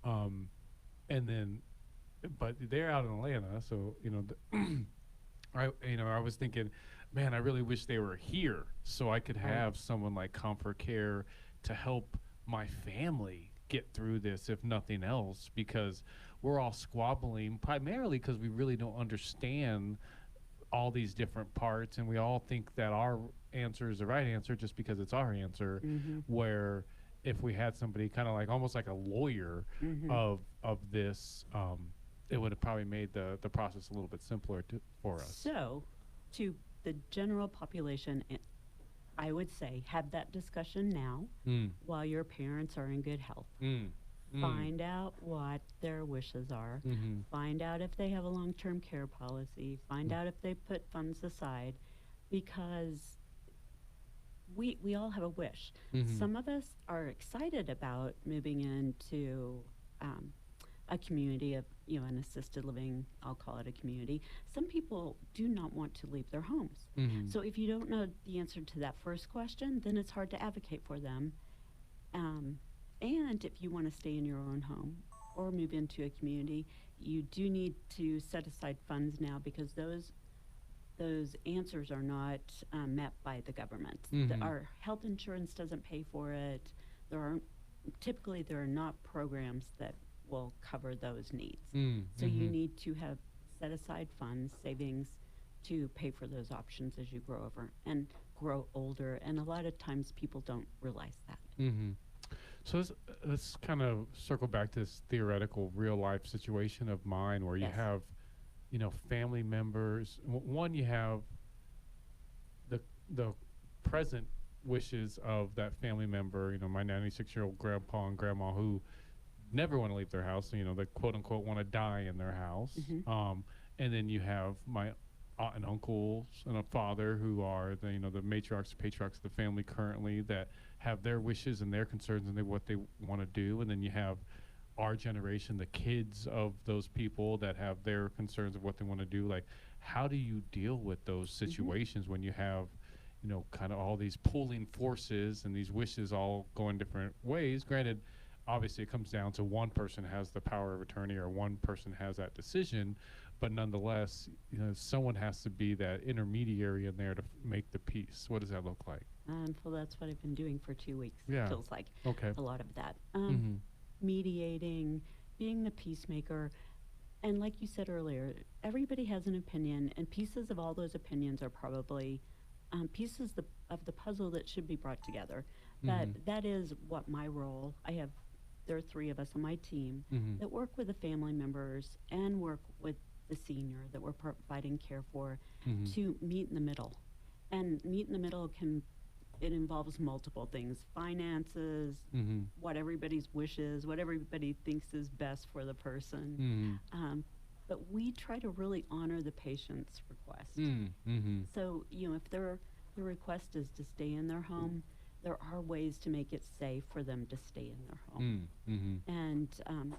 And then, but they're out in Atlanta, so, you know, I was thinking, man, I really wish they were here so I could have someone like Comfort Care to help my family get through this, if nothing else, because we're all squabbling primarily because we really don't understand all these different parts, and we all think that our answer is the right answer just because it's our answer, where if we had somebody kind of like almost like a lawyer of this, it would have probably made the process a little bit simpler for us. So to the general population, I would say have that discussion now while your parents are in good health. Find out what their wishes are. Find out if they have a long-term care policy. Find out if they put funds aside, because we all have a wish. Some of us are excited about moving into a community of, you know, an assisted living, I'll call it a community. Some people do not want to leave their homes. So if you don't know the answer to that first question, then it's hard to advocate for them. And if you want to stay in your own home or move into a community, you do need to set aside funds now, because those answers are not met by the government. Our health insurance doesn't pay for it. Typically there are not programs that will cover those needs. So you need to have set aside funds, savings, to pay for those options as you grow grow older. And a lot of times people don't realize that. So let's kind of circle back to this theoretical real life situation of mine where you have, you know, family members. One, you have the present wishes of that family member, you know, my 96-year-old grandpa and grandma who never want to leave their house, you know, they quote unquote want to die in their house. And then you have my aunt and uncles and a father who are the, you know, the matriarchs, patriarchs of the family currently that have their wishes and their concerns and what they want to do. And then you have our generation, the kids of those people that have their concerns of what they want to do. Like, how do you deal with those situations when you have, you know, kind of all these pulling forces and these wishes all going different ways? Granted, obviously it comes down to one person has the power of attorney or one person has that decision, but nonetheless, you know, someone has to be that intermediary in there to make the peace. What does that look like? Well, that's what I've been doing for 2 weeks. Yeah. Feels like a lot of that. Mediating, being the peacemaker. And like you said earlier, everybody has an opinion, and pieces of all those opinions are probably pieces of the puzzle that should be brought together. That is what my role, there are 3 of us on my team that work with the family members and work with the senior that we're providing care for to meet in the middle. And meet in the middle it involves multiple things: finances, what everybody's wishes, what everybody thinks is best for the person. But we try to really honor the patient's request. So, you know, if their request is to stay in their home, there are ways to make it safe for them to stay in their home. And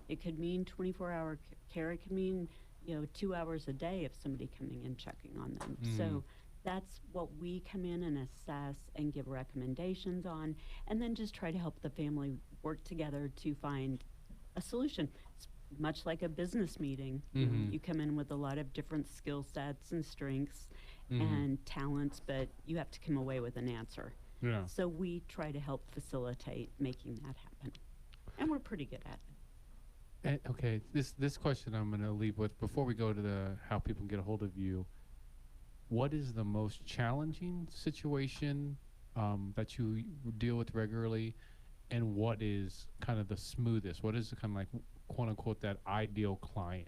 it could mean 24-hour care. It could mean, you know, 2 hours a day of somebody coming and checking on them. So that's what we come in and assess and give recommendations on, and then just try to help the family work together to find a solution. much like a business meeting. You come in with a lot of different skill sets and strengths and talents, but you have to come away with an answer. Yeah. So we try to help facilitate making that happen, and we're pretty good at it. Okay, this question I'm going to leave with before we go to the how people can get a hold of you. What is the most challenging situation that you deal with regularly, and what is kind of the smoothest? What is the kind of like quote unquote that ideal client?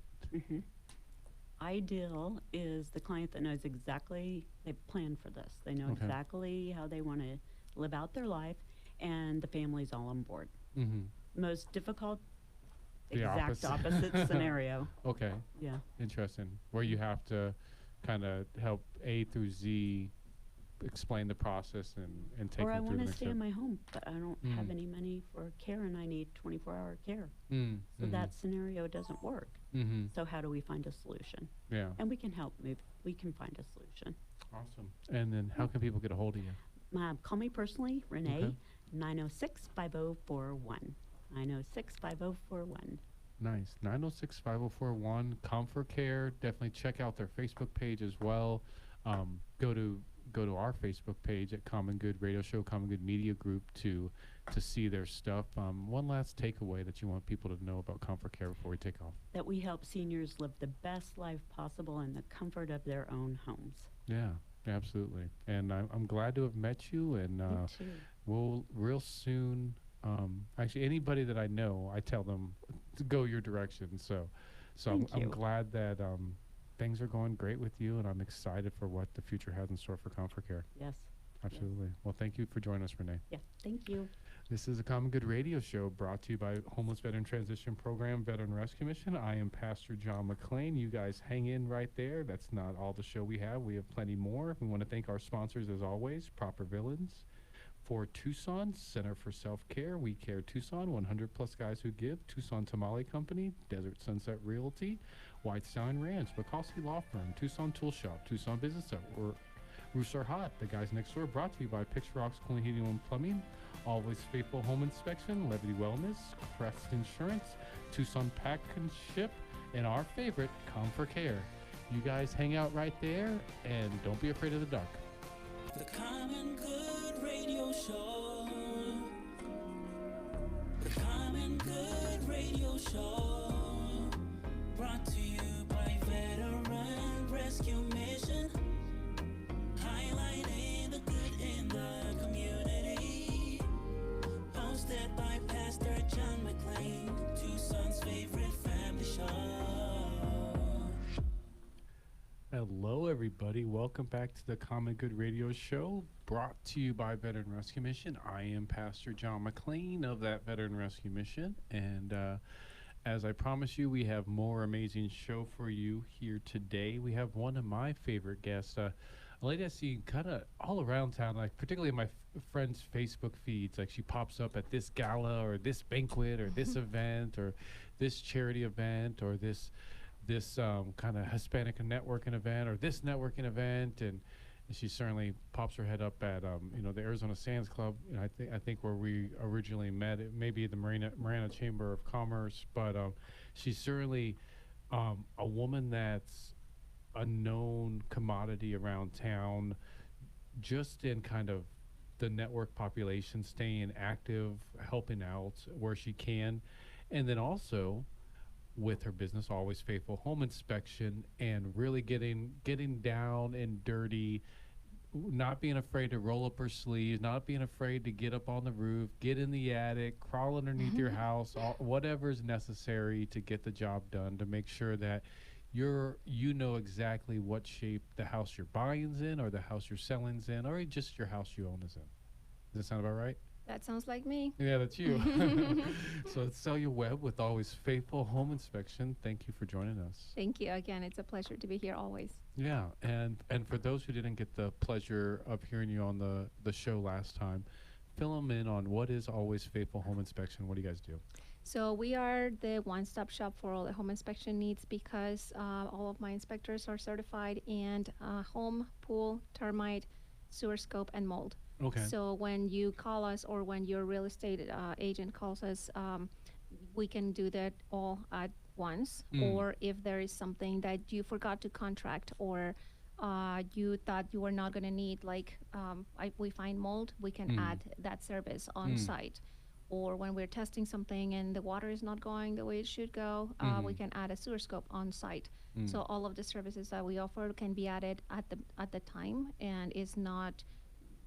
Ideal is the client that knows exactly, they plan for this. They know exactly how they want to live out their life, and the family's all on board. Most difficult, The exact opposite. opposite scenario. Okay, Yeah. interesting. Where you have to kind of help A through Z explain the process and take Or I them through want the to next stay step. in my home, but I don't have any money for care, and I need 24-hour care. So that scenario doesn't work. So how do we find a solution? Yeah, And we can help move. We can find a solution. awesome. And then how can people get a hold of you? Call me personally, Renee, Okay. 906-5041. 906-5041. Nice. 906-5041. Comfort Care. Definitely check out their Facebook page as well. Go to our Facebook page at Common Good Radio Show, Common Good Media Group to see their stuff. One last takeaway that you want people to know about Comfort Care before we take off. That we help seniors live the best life possible in the comfort of their own homes. Yeah, absolutely. And I'm glad to have met you. And Me too. we'll real soon. Actually, anybody that I know, I tell them to go your direction. So I'm Thank you. glad that things are going great with you, and I'm excited for what the future has in store for Comfort Care. Yes. Absolutely. Well, thank you for joining us, Renee. Yeah. Thank you. This is a Common Good Radio Show brought to you by Homeless Veteran Transition Program, Veteran Rescue Mission. I am Pastor John McClain. You guys hang in right there. That's not all the show we have. We have plenty more. We want to thank our sponsors, as always, Proper Villains, for Tucson, Center for Self-Care, We Care Tucson, 100-plus guys who give, Tucson Tamale Company, Desert Sunset Realty, White Stallion Ranch, Bukowski Law Firm, Tucson Tool Shop, Tucson Business Center, or Roofs Are Hot, The Guys Next Door, brought to you by Picture Rocks Cooling, Heating, and Plumbing, Always Faithful Home Inspection, Levity Wellness, Crest Insurance, Tucson Pack and Ship, and our favorite, Comfort Care. You guys hang out right there, and don't be afraid of the dark. The Common Good Radio Show. The Common Good Radio Show. Brought to you by Veteran Rescue Mission. Highlighting the good in the community. Hosted by Pastor John McClain, Tucson's favorite family show. Hello, everybody. Welcome back to the Common Good Radio Show, brought to you by Veteran Rescue Mission. I am Pastor John McClain of that Veteran Rescue Mission, and as I promised you, we have more amazing show for you here today. We have one of my favorite guests, a lady I see kind of all around town, like particularly in my friends' Facebook feeds. Like she pops up at this gala or this banquet or this event or this charity event or this kind of Hispanic networking event or this networking event, and she certainly pops her head up at the Arizona Sands Club. I think where we originally met, it may be the Marana Chamber of Commerce, but she's certainly a woman that's a known commodity around town, just in kind of the network population, staying active, helping out where she can, and then also with her business, Always Faithful Home Inspection, and really getting down and dirty, not being afraid to roll up her sleeves, not being afraid to get up on the roof, get in the attic, crawl underneath your house, whatever is necessary to get the job done, to make sure that you know exactly what shape the house you're buying's in, or the house you're selling's in, or just your house you own is in. Does that sound about right? That sounds like me. Yeah, that's you. So it's Celia Webb with Always Faithful Home Inspection. Thank you for joining us. Thank you. Again, it's a pleasure to be here always. Yeah, and for those who didn't get the pleasure of hearing you on the show last time, fill them in on what is Always Faithful Home Inspection. What do you guys do? So we are the one-stop shop for all the home inspection needs, because all of my inspectors are certified in home, pool, termite, sewer scope, and mold. Okay. So when you call us, or when your real estate agent calls us, we can do that all at once, or if there is something that you forgot to contract, or you thought you were not going to need, like we find mold, we can add that service on site. Or when we're testing something and the water is not going the way it should go, we can add a sewer scope on site. So all of the services that we offer can be added at the time, and is not,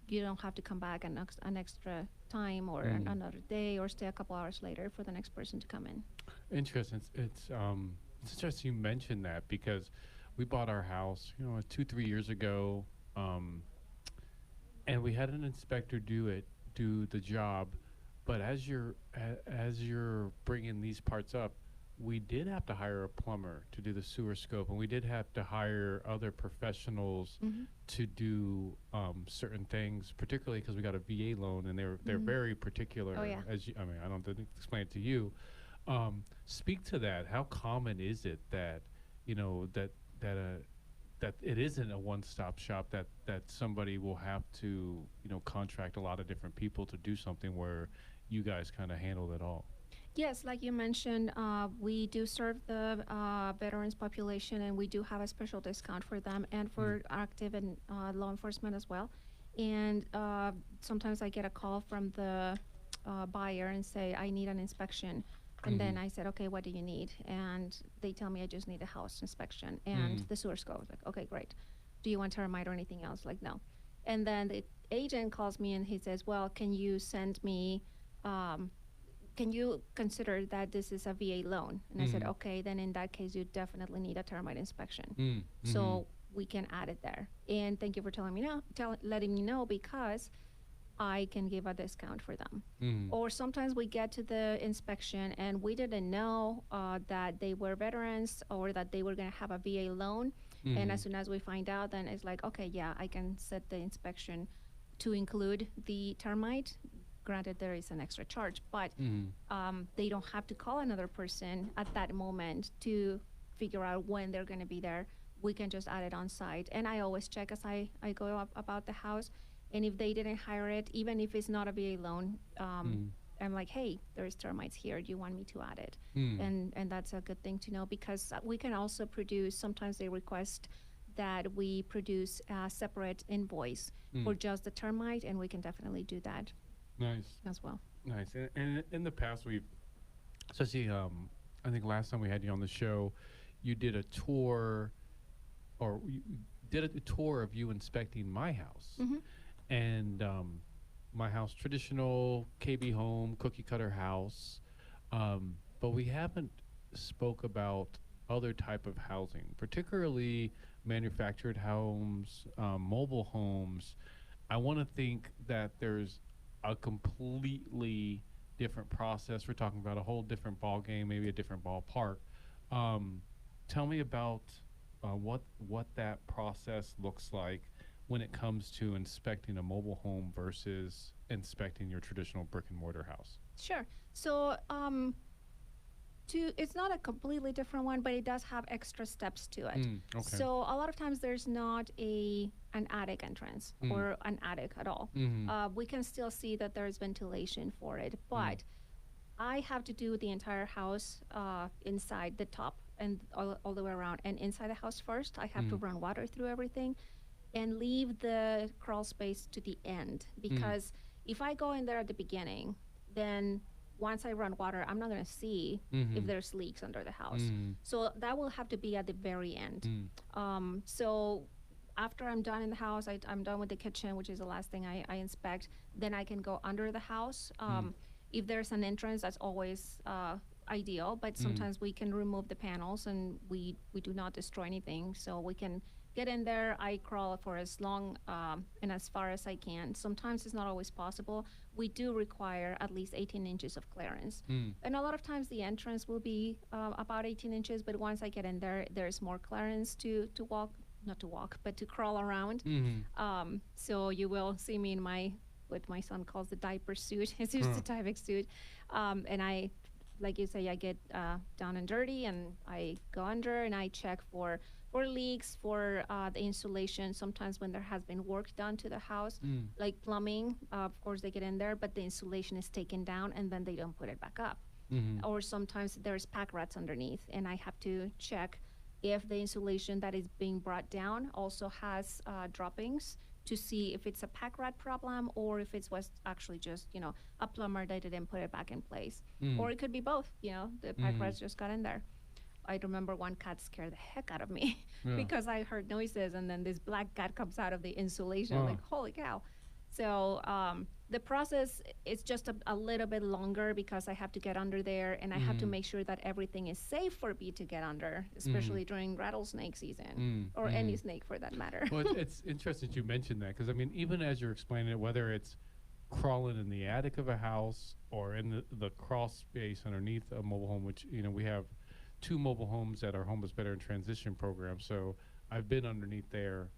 you don't have to come back an extra time or another day, or stay a couple hours later for the next person to come in. Interesting. It's interesting you mentioned that, because we bought our house, 2-3 years ago, and we had an inspector do the job. But as you're bringing these parts up, we did have to hire a plumber to do the sewer scope, and we did have to hire other professionals to do certain things, particularly because we got a VA loan, and they're very particular. Oh, yeah. I don't didn't explain it to you. Speak to that. How common is it that that it isn't a one-stop shop, that somebody will have to contract a lot of different people to do something where you guys kind of handle it all? Yes, like you mentioned, we do serve the veterans population, and we do have a special discount for them and for active and law enforcement as well. And sometimes I get a call from the buyer and say, I need an inspection. And then I said, okay, what do you need? And they tell me I just need a house inspection and the sewer scope. I was like, okay, great. Do you want termite or anything else? Like, no. And then the agent calls me and he says, well, can you send me, can you consider that this is a VA loan? And I said, okay, then in that case, you definitely need a termite inspection. So we can add it there. And thank you for telling me now, letting me know, because I can give a discount for them. Or sometimes we get to the inspection and we didn't know that they were veterans or that they were going to have a VA loan. And as soon as we find out, then it's like, okay, yeah, I can set the inspection to include the termite. Granted, there is an extra charge, but they don't have to call another person at that moment to figure out when they're going to be there. We can just add it on site. And I always check as I go up about the house. And if they didn't hire it, even if it's not a VA loan, I'm like, hey, there's termites here. Do you want me to add it? And that's a good thing to know, because we can also produce, sometimes they request that we produce a separate invoice for just the termite, and we can definitely do that. Nice. As well. Nice. And in the past, especially, I think last time we had you on the show, you did a tour, or you did a tour of you inspecting my house. And my house, traditional KB home, cookie cutter house. But we haven't spoke about other type of housing, particularly manufactured homes, mobile homes. I want to think that there's a completely different process. We're talking about a whole different ball game, maybe a different ballpark. Tell me about what that process looks like when it comes to inspecting a mobile home versus inspecting your traditional brick and mortar house. Sure. So it's not a completely different one, but it does have extra steps to it. Okay. So a lot of times there's not an attic entrance or an attic at all. We can still see that there's ventilation for it, but I have to do the entire house inside the top and all the way around. And inside the house first, I have to run water through everything and leave the crawl space to the end, because if I go in there at the beginning, then once I run water, I'm not going to see if there's leaks under the house. So that will have to be at the very end. So after I'm done in the house, I'm done with the kitchen, which is the last thing I inspect, then I can go under the house. If there's an entrance, that's always ideal, but sometimes we can remove the panels and we do not destroy anything. So we can get in there. I crawl for as long and as far as I can. Sometimes it's not always possible. We do require at least 18 inches of clearance. And a lot of times the entrance will be about 18 inches, but once I get in there, there's more clearance to walk, not to walk, but to crawl around. So you will see me in what my son calls the diaper suit. It's just a Tyvek suit. And I, like you say, I get down and dirty, and I go under and I check for leaks, for the insulation. Sometimes when there has been work done to the house, like plumbing, of course they get in there, but the insulation is taken down and then they don't put it back up. or sometimes there's pack rats underneath, and I have to check if the insulation that is being brought down also has droppings to see if it's a pack rat problem or if it was actually just, a plumber that didn't put it back in place. Or it could be both, the pack rats just got in there. I remember one cat scared the heck out of me because I heard noises, and then this black cat comes out of the insulation. Like, holy cow. So the process is just a little bit longer because I have to get under there, and I have to make sure that everything is safe for me to get under, especially during rattlesnake season or any snake for that matter. Well, it's interesting you mentioned that, because I mean, even as you're explaining it, whether it's crawling in the attic of a house or in the crawl space underneath a mobile home, which we have 2 mobile homes at our Homeless Veteran Transition Program, so I've been underneath there.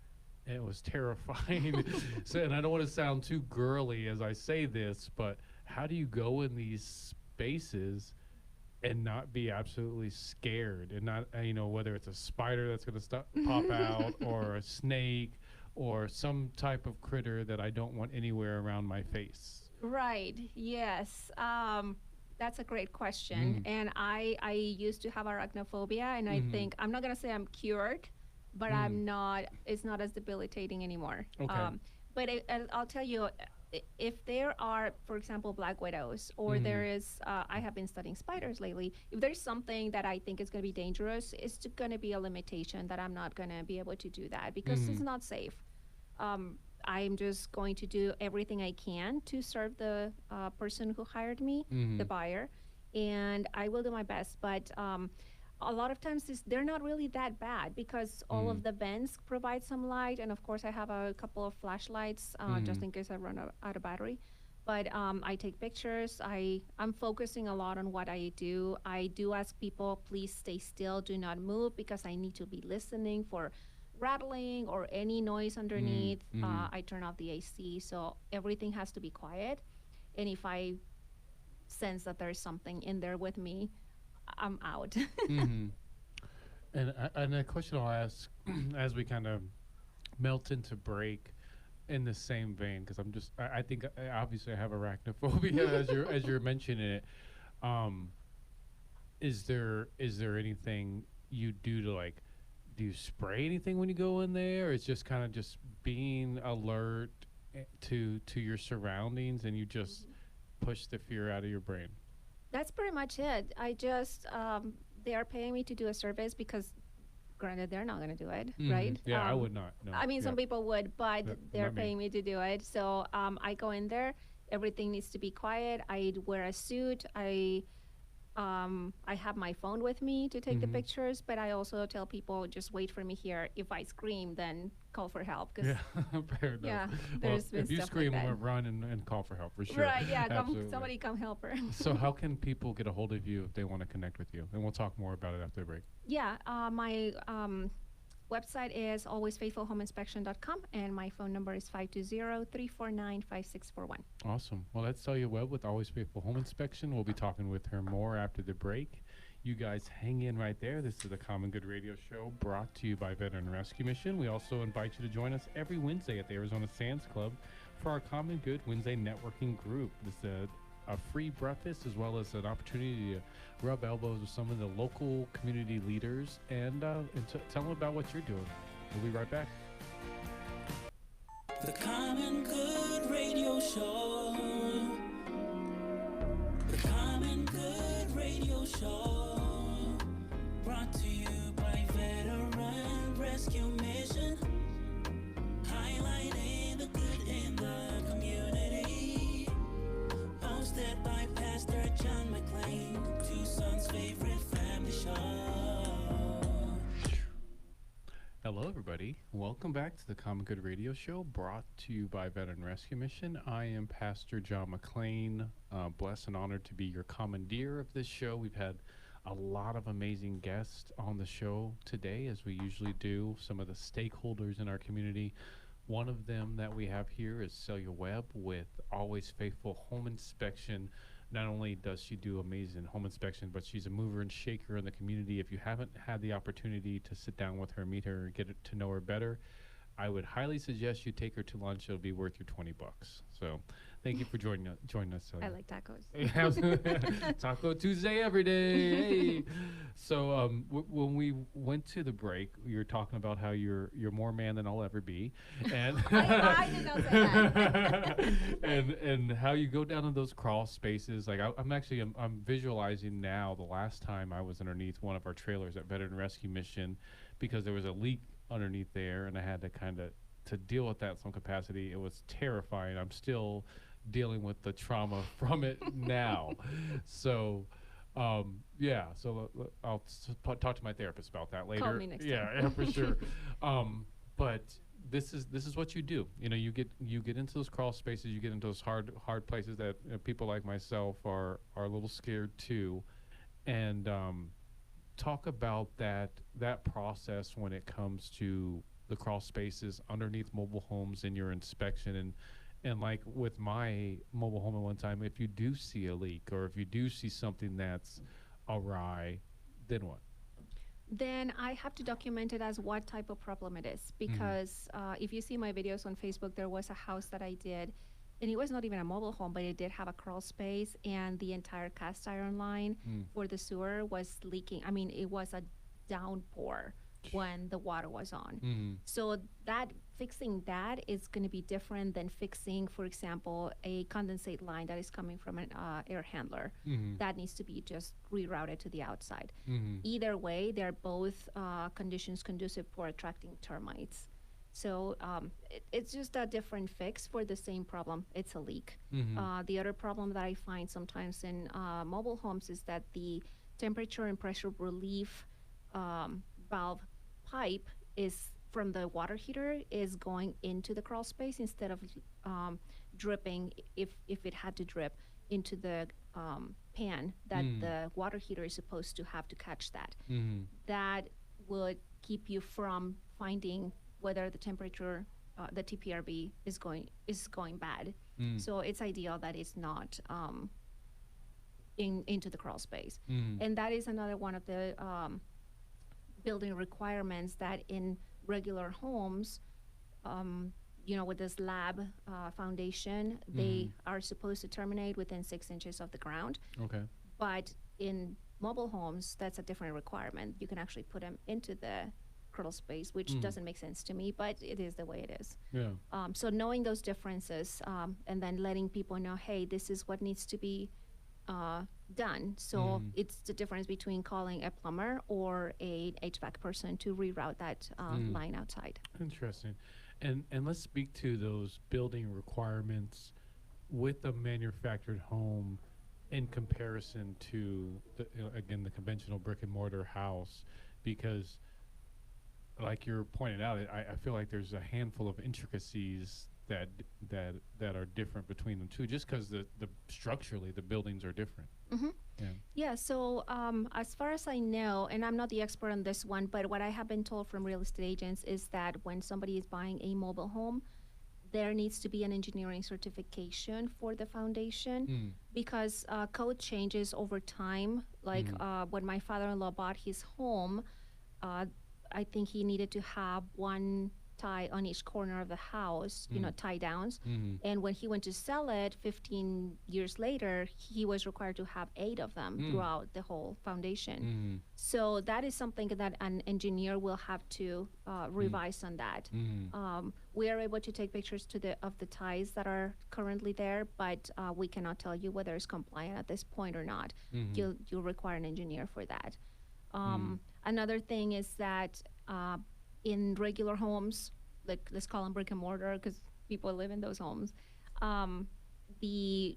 It was terrifying. So, and I don't want to sound too girly as I say this, but how do you go in these spaces and not be absolutely scared, and not, whether it's a spider that's going to pop out or a snake or some type of critter that I don't want anywhere around my face? Right. Yes. That's a great question. And I used to have arachnophobia, and I think, I'm not going to say I'm cured, but it's not as debilitating anymore. Okay. But I'll tell you, if there are, for example, black widows, or there is, I have been studying spiders lately, if there's something that I think is going to be dangerous, it's going to be a limitation that I'm not going to be able to do that because it's not safe. I'm just going to do everything I can to serve the person who hired me, the buyer, and I will do my best. But a lot of times they're not really that bad because all of the vents provide some light, and of course I have a couple of flashlights just in case I run out of battery. But I take pictures. I'm focusing a lot on what I do. I do ask people, please stay still, do not move, because I need to be listening for rattling or any noise underneath. I turn off the AC, so everything has to be quiet. And if I sense that there's something in there with me, I'm out. And a question I'll ask as we kind of melt into break in the same vein, because I think obviously I have arachnophobia as you're mentioning it. Is there anything you do to do you spray anything when you go in there, or it's just kind of just being alert to your surroundings, and you just push the fear out of your brain? That's pretty much it. I just, they are paying me to do a service because, granted, they're not going to do it, right? Yeah, I would not. No. I mean, some people would, but they're not me. paying me to do it. So I go in there. Everything needs to be quiet. I wear a suit. I have my phone with me to take the pictures, but I also tell people, just wait for me here. If I scream, then call for help. Fair enough. Yeah, Well, if you scream, run and call for help for sure. Right, yeah, somebody come help her. So how can people get a hold of you if they want to connect with you? And we'll talk more about it after the break. Yeah, my website is alwaysfaithfulhomeinspection.com, and my phone number is 520-349-5641. Awesome. Well, that's Celia Webb with Always Faithful Home Inspection. We'll be talking with her more after the break. You guys hang in right there. This is the Common Good Radio Show, brought to you by Veteran Rescue Mission. We also invite you to join us every Wednesday at the Arizona Sands Club for our Common Good Wednesday networking group. This is a free breakfast, as well as an opportunity to rub elbows with some of the local community leaders and tell them about what you're doing. We'll be right back. The Common Good Radio Show. The Common Good Radio Show. Brought to you by Veteran Rescue Mission. Highlighting the good in the community. Hosted by Pastor John McClain, Tucson's favorite family show. Hello, everybody. Welcome back to the Common Good Radio Show, brought to you by Veteran Rescue Mission. I am Pastor John McClain, blessed and honored to be your commandeer of this show. We've had a lot of amazing guests on the show today, as we usually do, some of the stakeholders in our community. One of them that we have here is Celia Webb with Always Faithful Home Inspection. Not only does she do amazing home inspection, but she's a mover and shaker in the community. If you haven't had the opportunity to sit down with her, meet her, and get to know her better, I would highly suggest you take her to lunch. It'll be worth your $20. So Thank you for joining us, Celia. I like tacos. Taco Tuesday every day. Hey. So when we went to the break, you were talking about how you're more man than I'll ever be, and I did not say that. and how you go down in those crawl spaces. Like I'm visualizing now the last time I was underneath one of our trailers at Veteran Rescue Mission, because there was a leak underneath there, and I had to deal with that in some capacity. It was terrifying. I'm still dealing with the trauma from it now. So, so I'll talk to my therapist about that later. Call me next time. Yeah, for sure. But this is what you do. You know, you get into those crawl spaces, you get into those hard places that people like myself are a little scared too, and talk about that process when it comes to the crawl spaces underneath mobile homes in your inspection. And like with my mobile home at one time, if you do see a leak or if you do see something that's awry, then what? Then I have to document it as what type of problem it is, because if you see my videos on Facebook, there was a house that I did, and it was not even a mobile home, but it did have a crawl space, and the entire cast iron line for the sewer was leaking. I mean, it was a downpour when the water was on. So fixing that is going to be different than fixing, for example, a condensate line that is coming from an air handler. That needs to be just rerouted to the outside. Either way, they're both conditions conducive for attracting termites. So it's just a different fix for the same problem. It's a leak. The other problem that I find sometimes in mobile homes is that the temperature and pressure relief valve pipe is from the water heater is going into the crawl space instead of dripping, if it had to drip, into the pan that the water heater is supposed to have to catch that. That would keep you from finding whether the temperature, the TPRB is going bad. So it's ideal that it's not into the crawl space. And that is another one of the building requirements that in regular homes, with this slab foundation, they are supposed to terminate within 6 inches of the ground. Okay. But in mobile homes, that's a different requirement. You can actually put them into the crawl space, which doesn't make sense to me, but it is the way it is. Yeah. So knowing those differences, and then letting people know, hey, this is what needs to be done. So it's the difference between calling a plumber or a HVAC person to reroute that line outside. Interesting. And let's speak to those building requirements with a manufactured home in comparison to the conventional brick and mortar house, because like you're pointing out, I feel like there's a handful of intricacies that are different between them too, just because the structurally the buildings are different. Yeah. So as far as I know, and I'm not the expert on this one, but what I have been told from real estate agents is that when somebody is buying a mobile home, there needs to be an engineering certification for the foundation, because code changes over time. Like when my father-in-law bought his home, I think he needed to have one tie on each corner of the house, tie downs. And when he went to sell it 15 years later, he was required to have 8 of them throughout the whole foundation. So that is something that an engineer will have to revise on that. We are able to take pictures of the ties that are currently there, but we cannot tell you whether it's compliant at this point or not. You'll require an engineer for that. Another thing is that in regular homes, like let's call them brick and mortar because people live in those homes, the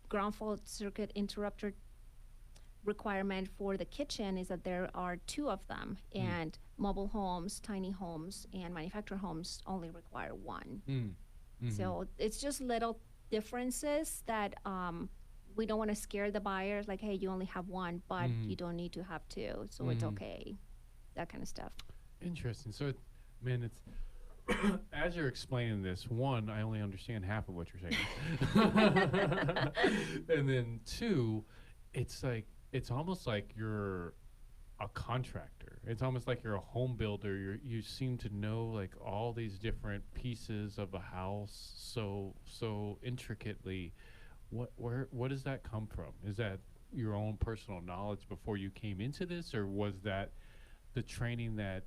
ground fault circuit interrupter requirement for the kitchen is that there are 2 of them, and mobile homes, tiny homes, and manufactured homes only require 1. So it's just little differences that we don't want to scare the buyers, like, hey, you only have 1, but you don't need to have 2, so it's okay, that kind of stuff. Interesting. So, it's as you're explaining this, 1, I only understand half of what you're saying, and then 2, it's almost like you're a contractor. It's almost like you're a home builder. You seem to know like all these different pieces of a house so intricately. What does that come from? Is that your own personal knowledge before you came into this, or was that the training that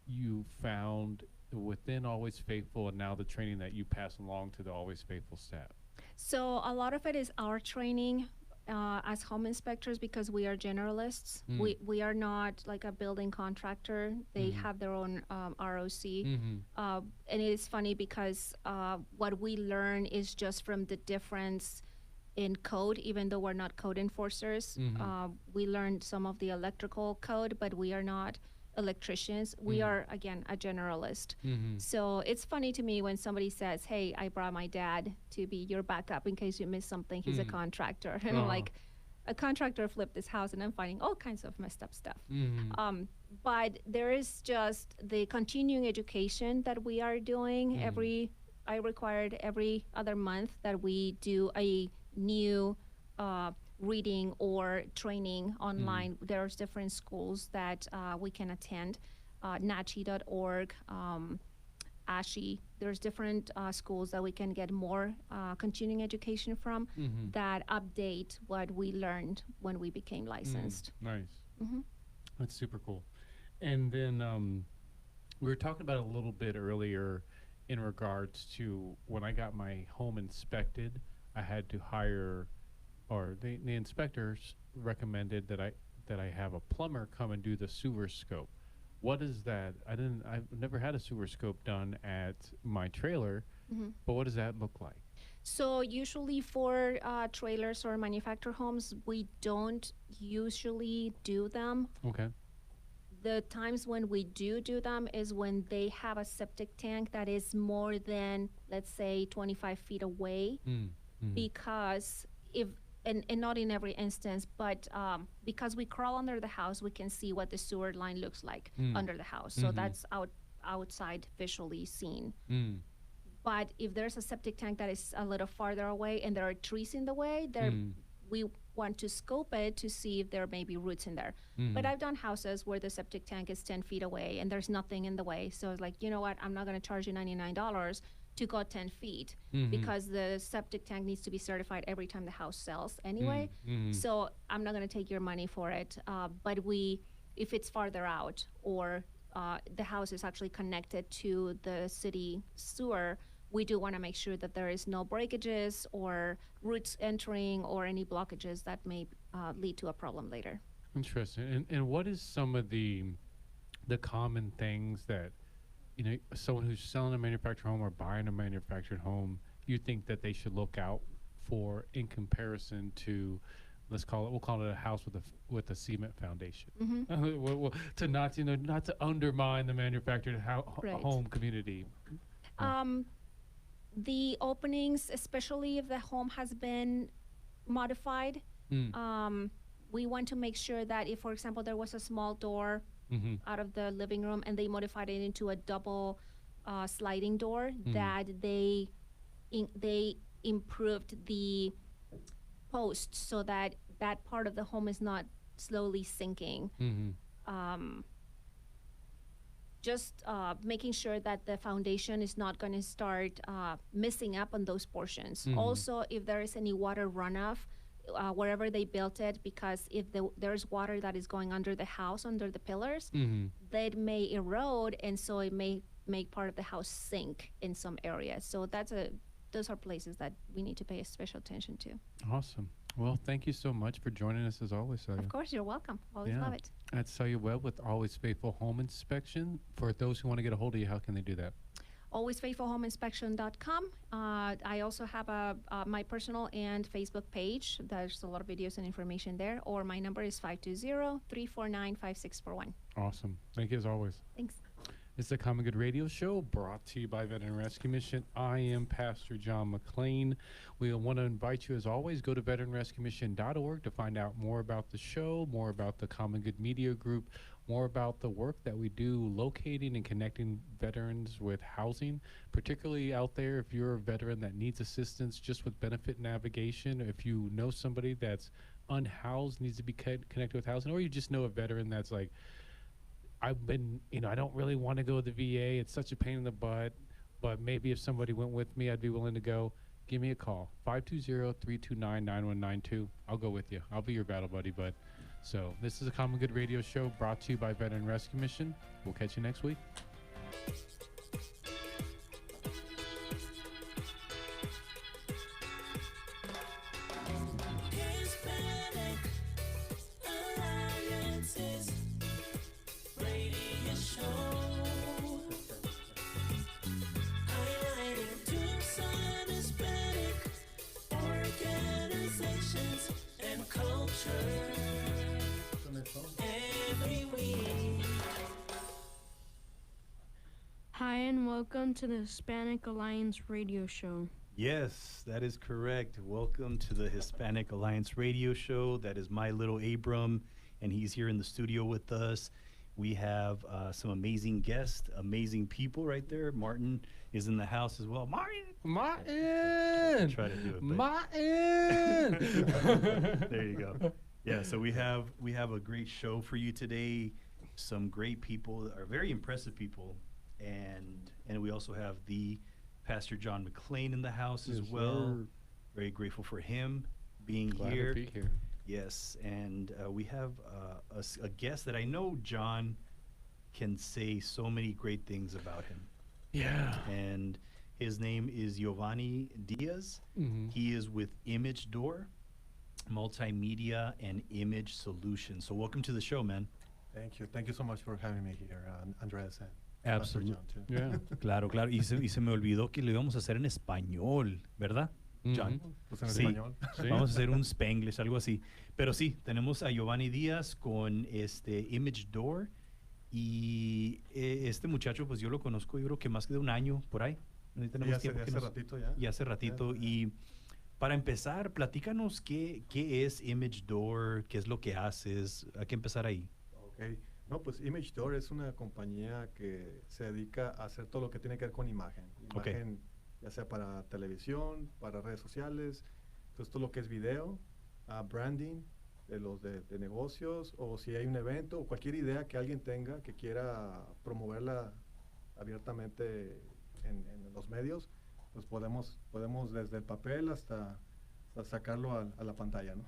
you found within Always Faithful, and now the training that you pass along to the Always Faithful staff? So a lot of it is our training as home inspectors, because we are generalists. We are not like a building contractor. They have their own ROC. And it is funny because what we learn is just from the difference in code, even though we're not code enforcers. We learned some of the electrical code, but we are not electricians. We are, again, a generalist. So it's funny to me when somebody says, hey, I brought my dad to be your backup in case you miss something. He's a contractor. And I'm like, a contractor flipped this house, and I'm finding all kinds of messed up stuff. But there is just the continuing education that we are doing. I required every other month that we do a new reading or training online. There's different schools that we can attend, NACHI.org, ASHI. There's different schools that we can get more continuing education from that update what we learned when we became licensed. Nice. That's super cool. And then we were talking about it a little bit earlier in regards to when I got my home inspected, I had to hire, or the inspectors recommended that I have a plumber come and do the sewer scope. What is that? I've never had a sewer scope done at my trailer, but what does that look like? So usually for trailers or manufactured homes, we don't usually do them. Okay. The times when we do them is when they have a septic tank that is more than, let's say, 25 feet away. Because and not in every instance, but because we crawl under the house, we can see what the sewer line looks like under the house. So that's outside visually seen. But if there's a septic tank that is a little farther away and there are trees in the way, we want to scope it to see if there may be roots in there. But I've done houses where the septic tank is 10 feet away and there's nothing in the way. So it's like, you know what, I'm not going to charge you $99 to go 10 feet because the septic tank needs to be certified every time the house sells anyway. So I'm not going to take your money for it. But if it's farther out or the house is actually connected to the city sewer, we do want to make sure that there is no breakages or roots entering or any blockages that may lead to a problem later. Interesting. And what is some of the common things that, you know, someone who's selling a manufactured home or buying a manufactured home, you think that they should look out for in comparison to, we'll call it a house with a cement foundation, to not to undermine the manufactured home community. The openings, especially if the home has been modified, we want to make sure that if, for example, there was a small door out of the living room and they modified it into a double sliding door, that they improved the post so that that part of the home is not slowly sinking. Just making sure that the foundation is not going to start messing up on those portions. Also, if there is any water runoff, wherever they built it, because if there's water that is going under the house, under the pillars, that may erode, and so it may make part of the house sink in some areas. So those are places that we need to pay special attention to. Awesome. Well, thank you so much for joining us as always, Celia. Of course, you're welcome. Always love it. That's Celia Webb with Always Faithful Home Inspection. For those who want to get a hold of you, how can they do that? AlwaysFaithfulHomeInspection.com. I also have my personal and Facebook page. There's a lot of videos and information there. Or my number is 520-349-5641. Awesome. Thank you as always. Thanks. It's the Common Good Radio Show, brought to you by Veteran Rescue Mission. I am Pastor John McClain. We want to invite you, as always, go to veteranrescuemission.org to find out more about the show, more about the Common Good Media Group, more about the work that we do locating and connecting veterans with housing, particularly out there if you're a veteran that needs assistance just with benefit navigation, if you know somebody that's unhoused, needs to be connected with housing, or you just know a veteran that's like I've been, I don't really want to go to the VA. It's such a pain in the butt. But maybe if somebody went with me, I'd be willing to go. Give me a call, 520-329-9192. I'll go with you. I'll be your battle buddy, bud. So this is a Common Good Radio Show brought to you by Veteran Rescue Mission. We'll catch you next week. Hispanic Alliances Radio Show. Highlighting Tucson Hispanic organizations and culture every week. Hi, and welcome to the Hispanic Alliance Radio Show. Yes, that is correct. Welcome to the Hispanic Alliance Radio Show. That is my little Abram, and he's here in the studio with us. We have some amazing guests, amazing people right there. Martin is in the house as well. Martin! Try to do it. Martin! There you go. Yeah, so we have a great show for you today. Some great people, are very impressive people, and we also have the Pastor John McClain in the house as well. Sir. Very grateful for him being Glad here. to be here. Yes, and we have a guest that I know John can say so many great things about him. Yeah. And his name is Giovanni Diaz. Mhm. He is with Image Door, Multimedia and Image Solutions. So welcome to the show, man. Thank you. Thank you so much for having me here, Andres and Absolutely. Pastor John, too. Yeah. Claro, claro. Y se me olvidó que lo íbamos a hacer en español, ¿verdad, John? Pues en Sí. español. Sí. Vamos a hacer un Spanglish, algo así. Pero sí, tenemos a Giovanni Díaz con Image Door. Y este muchacho, pues yo lo conozco, yo creo que más de un año por ahí. Y Tenemos hace, tiempo que hace nos- ratito ya. Y hace ratito. Y para empezar, platícanos qué es Image Door, qué es lo que haces. Hay que empezar ahí. Ok. No, pues Image Door es una compañía que se dedica a hacer todo lo que tiene que ver con imagen. Ok. Imagen, ya sea para televisión, para redes sociales. Entonces, todo lo que es video, branding de los de negocios, o si hay un evento o cualquier idea que alguien tenga que quiera promoverla abiertamente en los medios, pues podemos desde el papel hasta sacarlo a la pantalla, ¿no?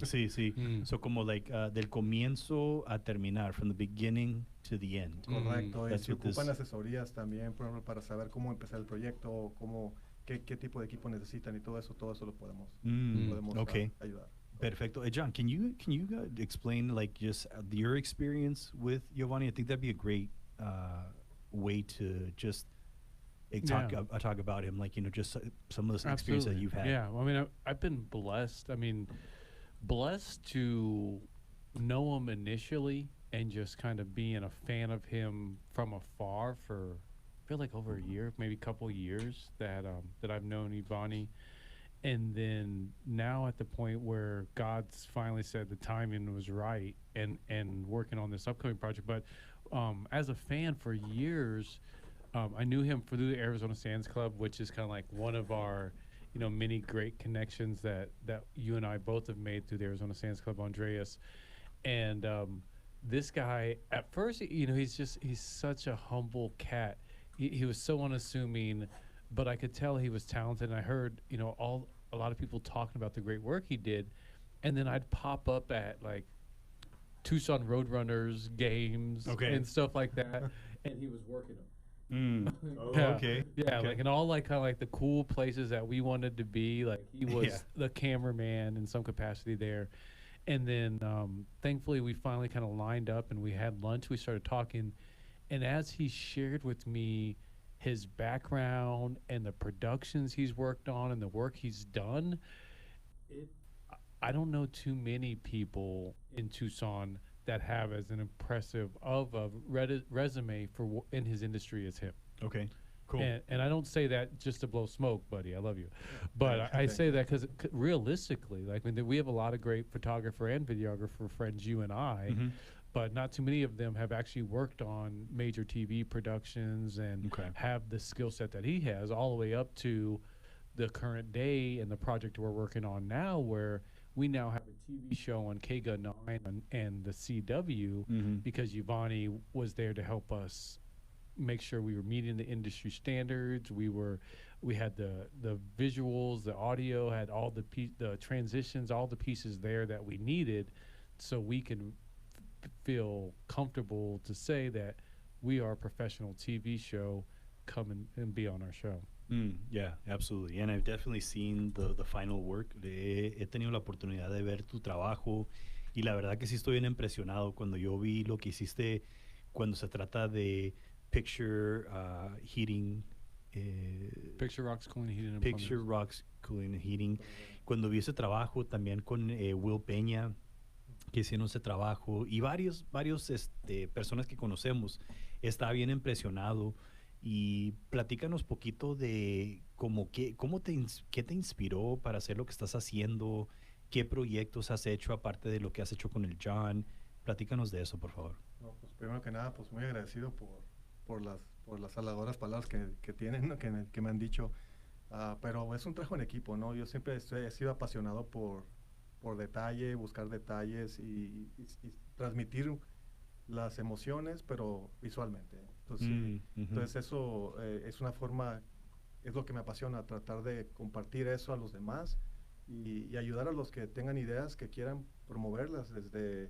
Sí, sí. Mm. So como del comienzo a terminar, from the beginning to the end. Correcto, y That's se what this- ocupan asesorías también, por ejemplo, para saber cómo empezar el proyecto, qué tipo de equipo necesitan y todo eso lo podemos Okay. ayudar. Perfecto. John, can you explain like just your experience with Giovanni? I think that'd be a great way to just talk Yeah. talk about him, like just some of the experience that Absolutely. you've had. Yeah, well, I mean, I've been blessed. I mean, blessed to know him initially and just kind of being a fan of him from afar for, I feel like over a year, maybe a couple of years that I've known Ivani. And then now at the point where God's finally said the timing was right and working on this upcoming project. But as a fan for years, I knew him through the Arizona Sands Club, which is kind of like one of our, many great connections that you and I both have made through the Arizona Sands Club, Andreas. And this guy, at first, he's such a humble cat. He was so unassuming, but I could tell he was talented. And I heard, a lot of people talking about the great work he did. And then I'd pop up at like Tucson Roadrunners games and stuff like that. And he was working them. Okay. Yeah, like in all kind of like the cool places that we wanted to be. Like he was the cameraman in some capacity there. And then thankfully we finally kind of lined up and we had lunch. We started talking. And as he shared with me his background and the productions he's worked on and the work he's done, I don't know too many people in Tucson that have as an impressive of a resume for in his industry as him. Okay. Cool. And I don't say that just to blow smoke, buddy. I love you. But I say that because realistically, like we have a lot of great photographer and videographer friends, you and I, but not too many of them have actually worked on major TV productions and have the skill set that he has all the way up to the current day and the project we're working on now, where we now have a TV show on KGA 9 and the CW because Giovanni was there to help us make sure we were meeting the industry standards. We had the visuals, the audio, had all the transitions, all the pieces there that we needed, so we can feel comfortable to say that we are a professional TV show. Come and be on our show. Yeah, absolutely. And I've definitely seen the final work. He tenido la oportunidad de ver tu trabajo y la verdad que sí estoy bien impresionado cuando yo vi lo que hiciste cuando se trata de picture heating. Picture Rocks Cooling and Heating. Picture Rocks Cooling and Heating. Cuando vi ese trabajo también con Will Peña, que hicieron ese trabajo, y varios personas que conocemos, estaba bien impresionado. Y platícanos poquito de qué te inspiró para hacer lo que estás haciendo, qué proyectos has hecho aparte de lo que has hecho con el John. Platícanos de eso, por favor. No, pues primero que nada, pues muy agradecido por las halagadoras palabras que tienen, ¿no? que me han dicho. Pero es un trabajo en equipo, ¿no? Yo siempre he sido apasionado por detalle, buscar detalles y transmitir las emociones, pero visualmente. Entonces eso es una forma, es lo que me apasiona, tratar de compartir eso a los demás y ayudar a los que tengan ideas que quieran promoverlas, desde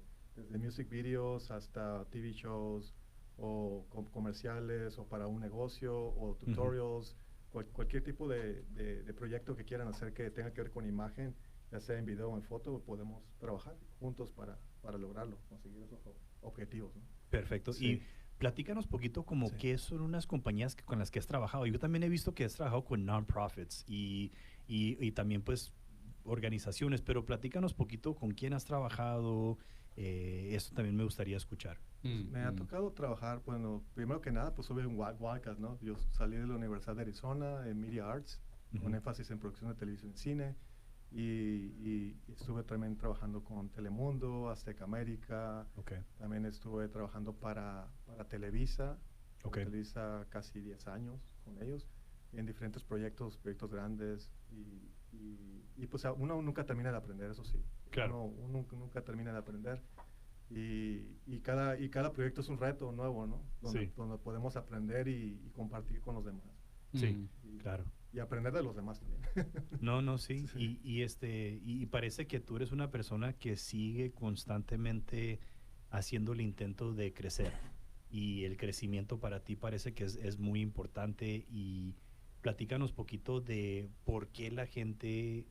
music videos hasta TV shows o comerciales o para un negocio o tutorials, cualquier tipo de proyecto que quieran hacer que tenga que ver con imagen, ya sea en video o en foto, podemos trabajar juntos para lograrlo, conseguir esos objetivos, ¿no? Perfecto. Sí. Y platícanos poquito como qué son unas compañías con las que has trabajado. Yo también he visto que has trabajado con non-profits y también pues organizaciones, pero platícanos poquito con quién has trabajado. Eso también me gustaría escuchar. Me ha tocado trabajar, bueno, primero que nada, pues tuve un Wildcat, ¿no? Yo salí de la Universidad de Arizona en Media Arts, con énfasis en producción de televisión y cine. Y estuve también trabajando con Telemundo, Azteca América. También estuve trabajando para Televisa. Televisa casi 10 años con ellos, en diferentes proyectos grandes. Y pues uno nunca termina de aprender, eso sí. Claro. Uno nunca termina de aprender. Y cada proyecto es un reto nuevo, ¿no? Donde podemos aprender y compartir con los demás. Sí, claro. Y aprender de los demás también. Sí. Y parece que tú eres una persona que sigue constantemente haciendo el intento de crecer. Y el crecimiento para ti parece que es muy importante. Y platícanos poquito de por qué la gente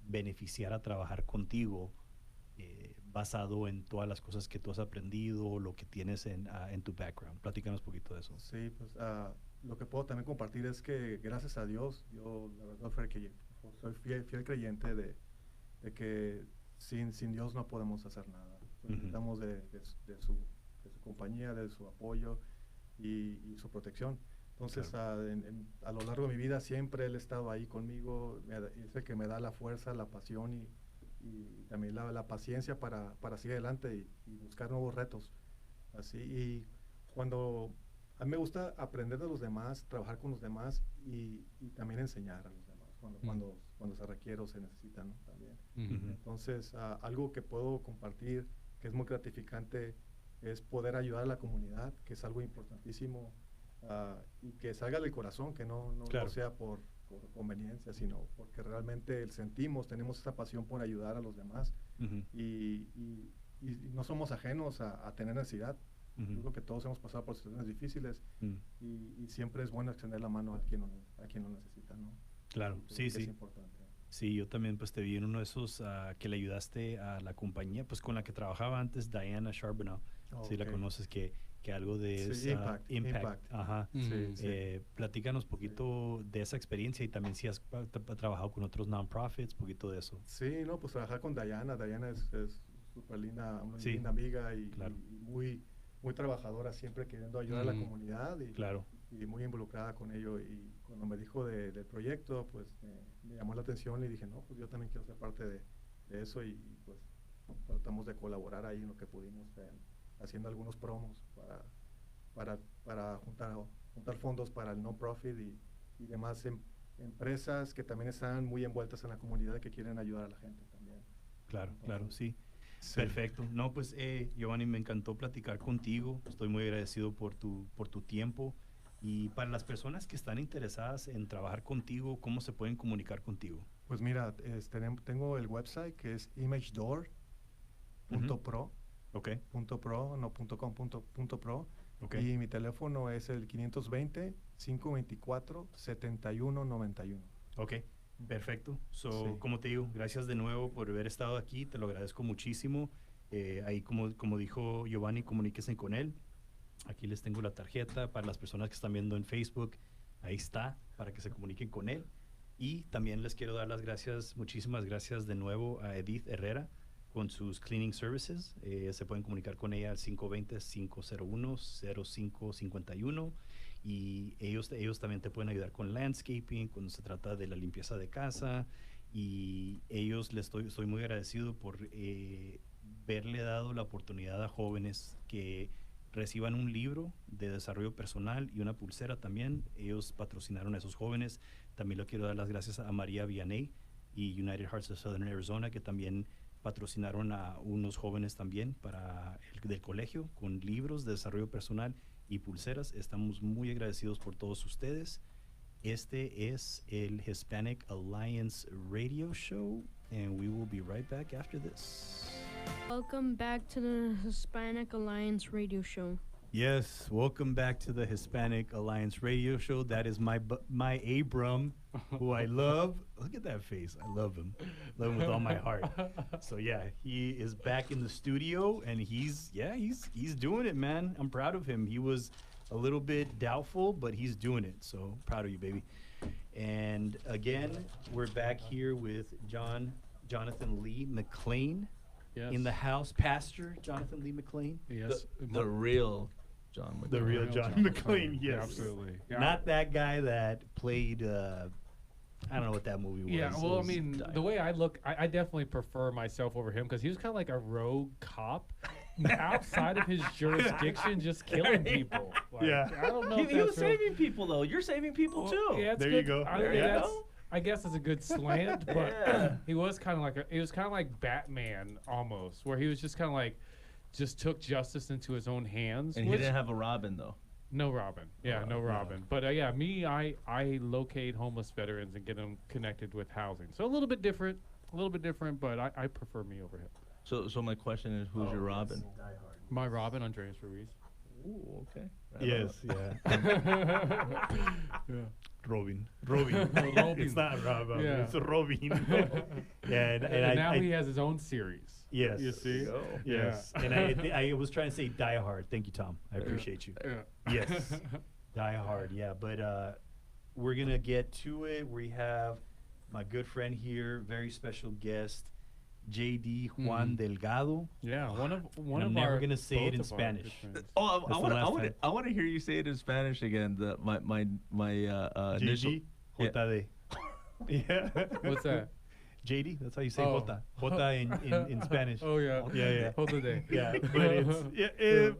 beneficiara trabajar contigo, basado en todas las cosas que tú has aprendido, lo que tienes en tu background. Platícanos poquito de eso. Sí, pues lo que puedo también compartir es que gracias a Dios, yo la verdad soy fiel creyente de que sin Dios no podemos hacer nada. Necesitamos de su compañía, de su apoyo y su protección. Entonces, claro, a lo largo de mi vida siempre Él ha estado ahí conmigo, es el que me da la fuerza, la pasión y también la paciencia para seguir adelante y buscar nuevos retos. Así, y cuando a mí me gusta aprender de los demás, trabajar con los demás y también enseñar a los demás cuando se requiere o se necesita, ¿no? También. Entonces, algo que puedo compartir que es muy gratificante es poder ayudar a la comunidad, que es algo importantísimo, y que salga del corazón, que no sea por conveniencia, sino porque realmente tenemos esa pasión por ayudar a los demás y no somos ajenos a tener necesidad. Yo creo que todos hemos pasado por situaciones difíciles y siempre es bueno extender la mano a quien lo necesita, ¿no? Claro, sí. Es importante. Sí, yo también pues te vi en uno de esos que le ayudaste a la compañía pues con la que trabajaba antes, Diana Charbonneau. Sí, la conoces, que algo de Impact. Ajá. Platícanos poquito de esa experiencia y también si has trabajado con otros non-profits, poquito de eso. Sí, no, pues trabajar con Diana. Diana es súper linda, una linda amiga y muy, muy trabajadora, siempre queriendo ayudar a la comunidad y muy involucrada con ello. Y cuando me dijo del proyecto, pues me llamó la atención y dije, no, pues yo también quiero ser parte de eso y pues tratamos de colaborar ahí en lo que pudimos, haciendo algunos promos para juntar fondos para el non-profit y demás empresas que también están muy envueltas en la comunidad que quieren ayudar a la gente también. Claro, claro, sí. Perfecto. No, pues, Giovanni, me encantó platicar contigo. Estoy muy agradecido por tu tiempo. Y para las personas que están interesadas en trabajar contigo, ¿cómo se pueden comunicar contigo? Pues mira, tengo el website que es imagedoor.pro. Ok. .pro, no .com, .pro. Okay. Y mi teléfono es el 520-524-7191. Ok, perfecto. Sí. Como te digo, gracias de nuevo por haber estado aquí. Te lo agradezco muchísimo. Ahí, como dijo Giovanni, comuníquense con él. Aquí les tengo la tarjeta para las personas que están viendo en Facebook. Ahí está, para que se comuniquen con él. Y también les quiero dar las gracias, muchísimas gracias de nuevo a Edith Herrera con sus cleaning services. Se pueden comunicar con ella al 520-501-0551. Y ellos también te pueden ayudar con landscaping cuando se trata de la limpieza de casa. Y estoy muy agradecido por verle dado la oportunidad a jóvenes que reciban un libro de desarrollo personal y una pulsera también. Ellos patrocinaron a esos jóvenes. También le quiero dar las gracias a María Vianney y United Hearts of Southern Arizona, que también patrocinaron a unos jóvenes también para del colegio con libros de desarrollo personal y pulseras. Estamos muy agradecidos por todos ustedes. Este es el Hispanic Alliance Radio Show, and we will be right back after this. Welcome back to the Hispanic Alliance Radio Show. Yes, welcome back to the Hispanic Alliance Radio Show. That is my Abram, who I love. Look at that face. I love him. Love him with all my heart. So yeah, he is back in the studio, and he's doing it, man. I'm proud of him. He was a little bit doubtful, but he's doing it. So proud of you, baby. And again, we're back here with Jonathan Lee McLean. Yes. In the house, Pastor Jonathan Lee McLean. Yes. The real John McClane. The real John McClane, yes. Yeah, absolutely. Yeah. Not that guy that played, I don't know what that movie was. Yeah, well, I mean, the way I look, I definitely prefer myself over him because he was kind of like a rogue cop outside of his jurisdiction, just killing people. Like, Yeah. I don't know if He was that's real. saving people, though. You're saving people, too. Yeah, it's There good. you go. I, There mean, you that's- go. I guess it's a good slant, but Yeah. he was kind of like Batman almost, where he was just kind of like, just took justice into his own hands. And he which- didn't have a Robin, though. No Robin. Yeah, no Robin. But yeah, I locate homeless veterans and get them connected with housing. So a little bit different, but I prefer me over him. So my question is, who's your Robin? My Robin, Andreas Ruiz. Ooh, okay. Yes, yeah. Yeah. Robin. Robin. It's not Robin. Yeah. It's Robin. Yeah, And now he has his own series. Yes. You see? Go. Yes. Yeah. And I was trying to say Die Hard. Thank you, Tom. I appreciate you. Yeah. Yes. Die Hard, yeah. But we're going to get to it. We have my good friend here, very special guest, J.D. Juan Delgado. Yeah, one of I'm never our going to say it both in of our Spanish. good friends. Oh, That's the last time. I want to hear you say it in Spanish again. My initial. J.D. JD. Yeah. What's that? JD, that's how you say Oh. Jota. Jota in Spanish. Oh yeah. Yeah. Hold the day. Yeah, but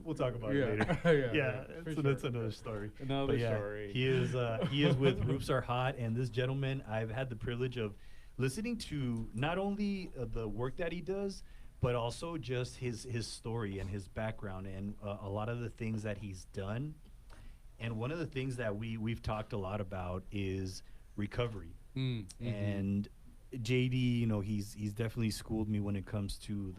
we'll talk about it later. Yeah, for so sure. that's another story. Another But yeah, story. he is with Roofs Are Hot, and this gentleman, I've had the privilege of listening to not only the work that he does, but also just his story and his background and a lot of the things that he's done. And one of the things that we've talked a lot about is recovery. And JD, he's definitely schooled me when it comes to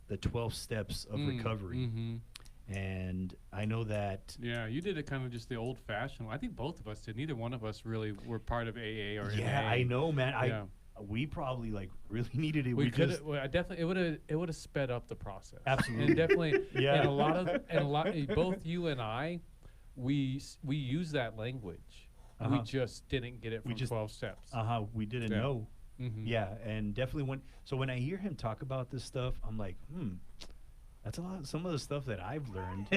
the 12 steps of recovery. And I know that. Yeah, you did it kind of just the old-fashioned way. I think both of us did. Neither one of us really were part of AA or Yeah, NA. I know, man. Yeah. We probably really needed it. We could just definitely it would have sped up the process. Absolutely. And definitely Yeah. and a lot both you and I we use that language. We Uh-huh. just didn't get it from 12 steps. we didn't Yeah. know. Yeah. And definitely when I hear him talk about this stuff, I'm like, that's a lot. Some of the stuff that I've learned,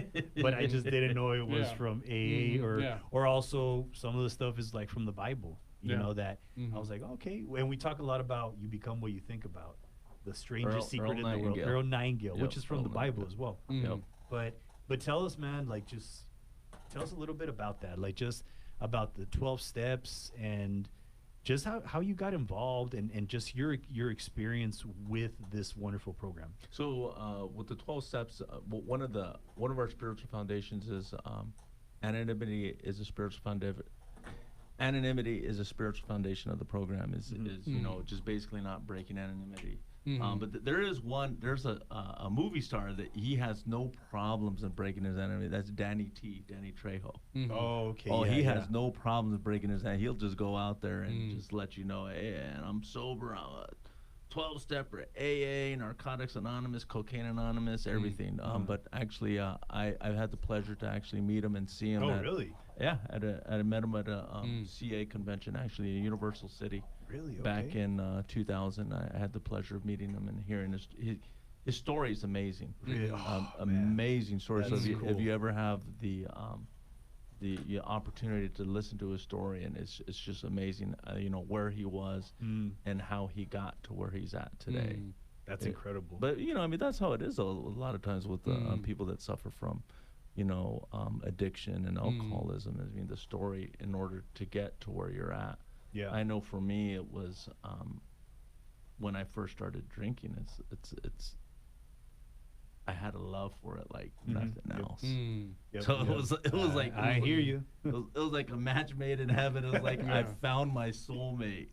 but I just didn't know it was Yeah. from AA Yeah. or also some of the stuff is like from the Bible. You Yeah. know that I was like, okay. And we talk a lot about you become what you think about. The strangest secret in the world, Earl Nightingale, which is from the Bible as well. Yep. But tell us, man, like just tell us a little bit about that, like just about the 12 steps and just how you got involved and just your experience with this wonderful program. So with the 12 steps, one of our spiritual foundations is anonymity is a spiritual foundation. Anonymity is a spiritual foundation of the program. Is just basically not breaking anonymity. But there's a movie star that he has no problems in breaking his anonymity. That's Danny Trejo. Oh, okay. Oh, he has no problems breaking his anonymity. He'll just go out there and just let you know, hey, and I'm sober. I'm a 12-stepper, AA, Narcotics Anonymous, Cocaine Anonymous, everything. But actually, I've had the pleasure to actually meet him and see him. Oh, really? Yeah, I met him at a CA convention, actually, in Universal City. Really? Okay. Back in 2000, I had the pleasure of meeting him and hearing his story is amazing. Really? Amazing story. So if you cool. ever have the opportunity to listen to his story, and it's just amazing, where he was and how he got to where he's at today. That's incredible. But that's how it is a lot of times with people that suffer from addiction and alcoholism. The story in order to get to where you're at. Yeah. I know for me it was when I first started drinking. It's I had a love for it like nothing else. So it was like I hear you. It was like a match made in heaven. It was like I found my soulmate.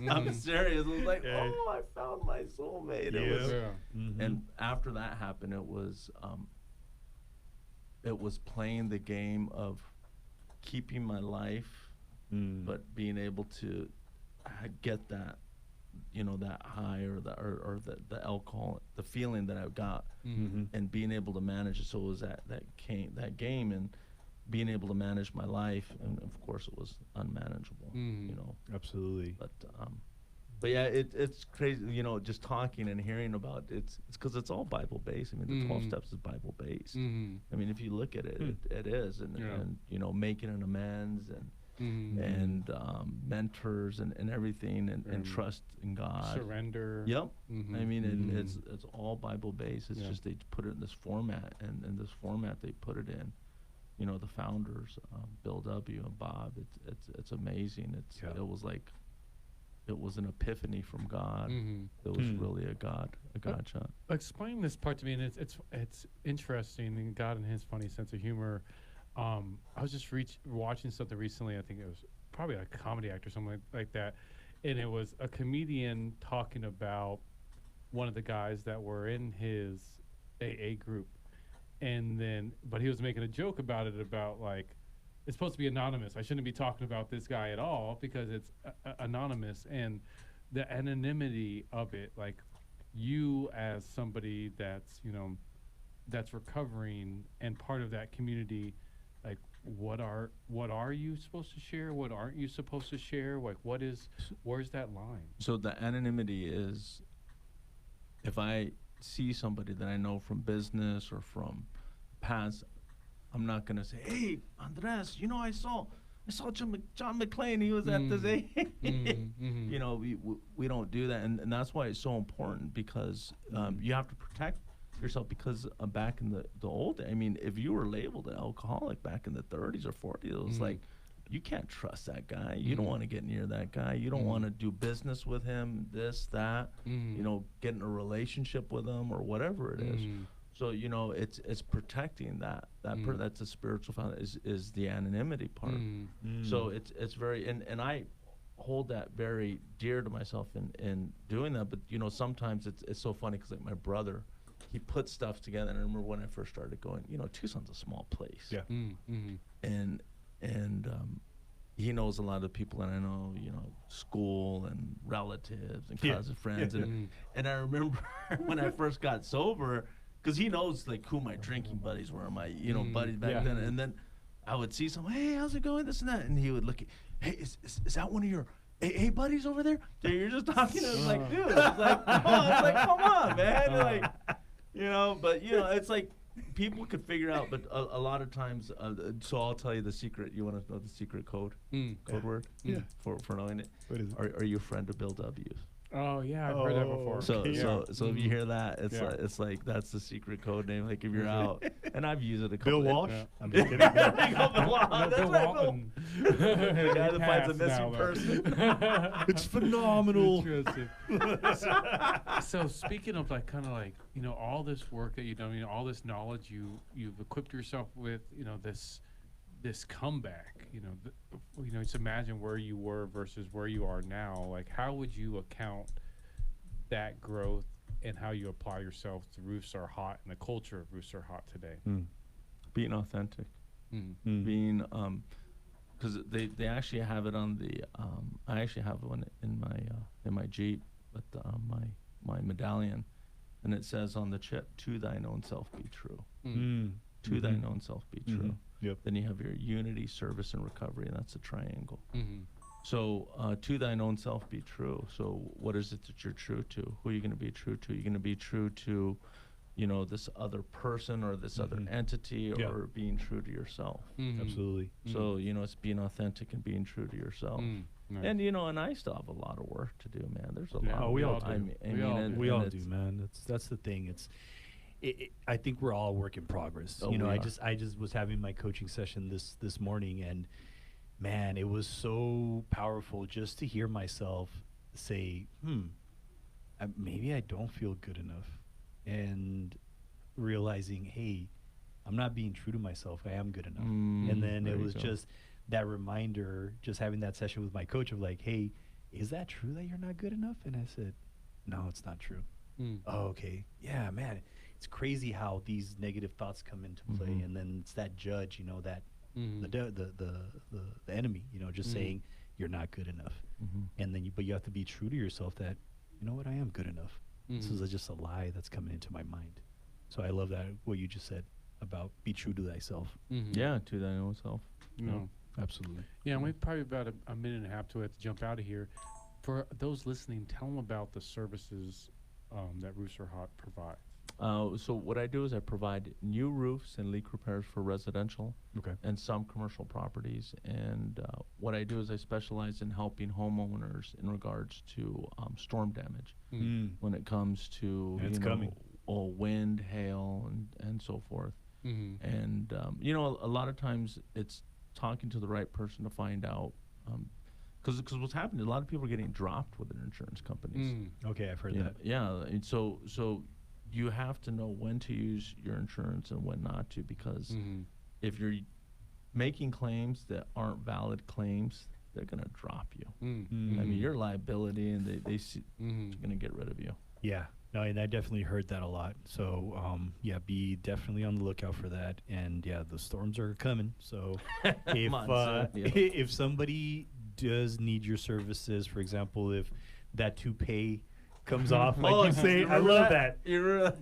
I'm serious. It was like I found my soulmate. And after that happened, it was playing the game of keeping my life, but being able to get that, that high or the alcohol, the feeling that I got, and being able to manage it. So it was that game and being able to manage my life, and of course it was unmanageable. Absolutely. But yeah, it's crazy, just talking and hearing about it. It's because it's all Bible based. The 12 steps is Bible based. If you look at it, it is, and making an amends and mentors and everything and trust in God. Surrender. Yep. It's all Bible based. It's just they put it in this format, and in this format they put it in. The founders, Bill W. and Bob. It's amazing. It was like. It was an epiphany from God. It was really a God shot. Explain this part to me, and it's interesting. And God and His funny sense of humor. I was just watching something recently. I think it was probably a comedy actor, something like that, and it was a comedian talking about one of the guys that were in his AA group, but he was making a joke about it, about like. It's supposed to be anonymous. I shouldn't be talking about this guy at all because it's anonymous, and the anonymity of it, like you as somebody that's recovering and part of that community, like what are you supposed to share? What aren't you supposed to share? Like where's that line? So the anonymity is, if I see somebody that I know from business or from past, I'm not gonna say, "Hey, Andres, I saw John McClane. He was at this." We don't do that, and that's why it's so important, because you have to protect yourself. Because back in the old day, if you were labeled an alcoholic back in the 30s or 40s, it was like you can't trust that guy. You don't want to get near that guy. You don't want to do business with him. This, that. Get in a relationship with him or whatever it is. So it's protecting that that's a spiritual foundation, is the anonymity part. So it's very, and I hold that very dear to myself in doing that. But sometimes it's so funny, because like my brother, he put stuff together. And I remember when I first started going, Tucson's a small place. Yeah. And he knows a lot of the people, and I know, school and relatives and cousins, friends, and I remember when I first got sober. Because he knows like who my drinking buddies were, my buddies back then, and then I would see someone, "Hey, how's it going?" This and that, and he would look at, "Hey, is that one of your AA buddies over there that you're just talking to?" It's like, dude, it's like, come on, man, but it's like people could figure out, but a lot of times. So I'll tell you the secret. You want to know the secret code word? Yeah. For knowing it. What is it? Are you a friend of Bill W.'s? Oh yeah, I've heard that before. So Yeah. so if you hear that, Yeah. it's like that's the secret code name. Like if you're out, and I've used it a Bill couple. Walsh. Yeah. I'm just kidding. There you go, Bill Walsh. No, That's Bill right, Walton. The guy that finds a He missing passed now, person. It's phenomenal. Interesting. So speaking of like kind of like all this work that you've done, all this knowledge you've equipped yourself with, this comeback, just imagine where you were versus where you are now. Like, how would you account that growth and how you apply yourself to Roofs Are Hot and the culture of Roofs Are Hot today? Being authentic. Mm. Being because they actually have it on the I actually have one in my Jeep with my medallion, and it says on the chip, "To thine own self be true." To thine own self be true. Yep. Then you have your unity, service, and recovery, and that's a triangle. Mm-hmm. So to thine own self be true. So what is it that you're true to? Who are you going to be true to? You're going to be true to, this other person or this other entity, Yeah. or being true to yourself. Absolutely. So it's being authentic and being true to yourself. Nice. And I still have a lot of work to do, man. There's a Yeah. lot. Oh, we all do. I mean, We all do. We and all it's- do, man. That's the thing. I think we're all a work in progress. Oh, I we are. just was having my coaching session this morning, and man, it was so powerful just to hear myself say, maybe I don't feel good enough, and realizing, hey, I'm not being true to myself. I am good enough. And then there it you was go. just that reminder, just having that session with my coach of like, hey, is that true that you're not good enough? And I said, no, it's not true. Oh, okay. Yeah, man. It's crazy how these negative thoughts come into play, and then it's that judge, that the enemy, just saying you're not good enough, and then but you have to be true to yourself that you know what, I am good enough. This is just a lie that's coming into my mind. So I love that what you just said about be true to thyself. Yeah, to thine own self. No. Absolutely. Yeah, and we've probably about a minute and a half to have to jump out of here. For those listening, tell them about the services that Roofs Are Hot provides. So what I do is I provide new roofs and leak repairs for residential and some commercial properties. And what I do is I specialize in helping homeowners in regards to storm damage when it comes to And it's coming. Wind, hail, and so forth. And a lot of times it's talking to the right person to find out. Because what's happening, a lot of people are getting dropped with their insurance companies. Okay, I've heard that. Yeah, and so you have to know when to use your insurance and when not to, because if you're making claims that aren't valid claims, they're gonna drop you. I mean, your liability, and they see they're gonna get rid of you. Yeah. No, and I definitely heard that a lot. So, be definitely on the lookout for that. And yeah, the storms are coming. So, if Monsoon, yeah. if somebody does need your services, for example, if that toupee comes off, like you say, I love that.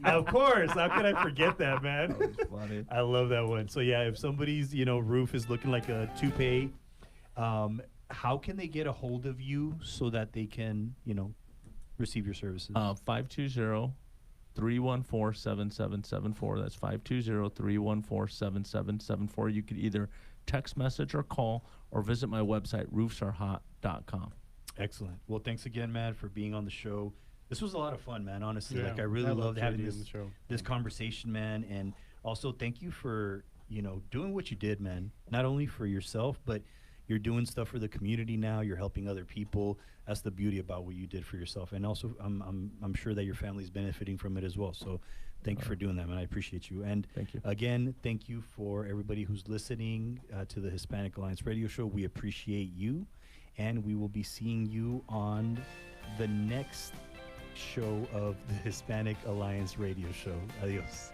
Of course, how could I forget that, man? That was funny. I love that one. So yeah, if somebody's roof is looking like a toupee, how can they get a hold of you so that they can receive your services? 520-314-7774. That's 520-314-7774. You could either text message or call or visit my website, roofsarehot.com. Excellent. Well, thanks again, man, for being on the show. This was a lot of fun, man. Honestly, Yeah, like I really I love loved having JD on this the show. this conversation, man. And also, thank you for doing what you did, man. Not only for yourself, but you're doing stuff for the community now. You're helping other people. That's the beauty about what you did for yourself. And also, I'm sure that your family's benefiting from it as well. So, thank you for doing that, man. I appreciate you. And Thank you. again, thank you for everybody who's listening to the Hispanic Alliance Radio Show. We appreciate you. And we will be seeing you on the next show of the Hispanic Alliance Radio Show. Adios.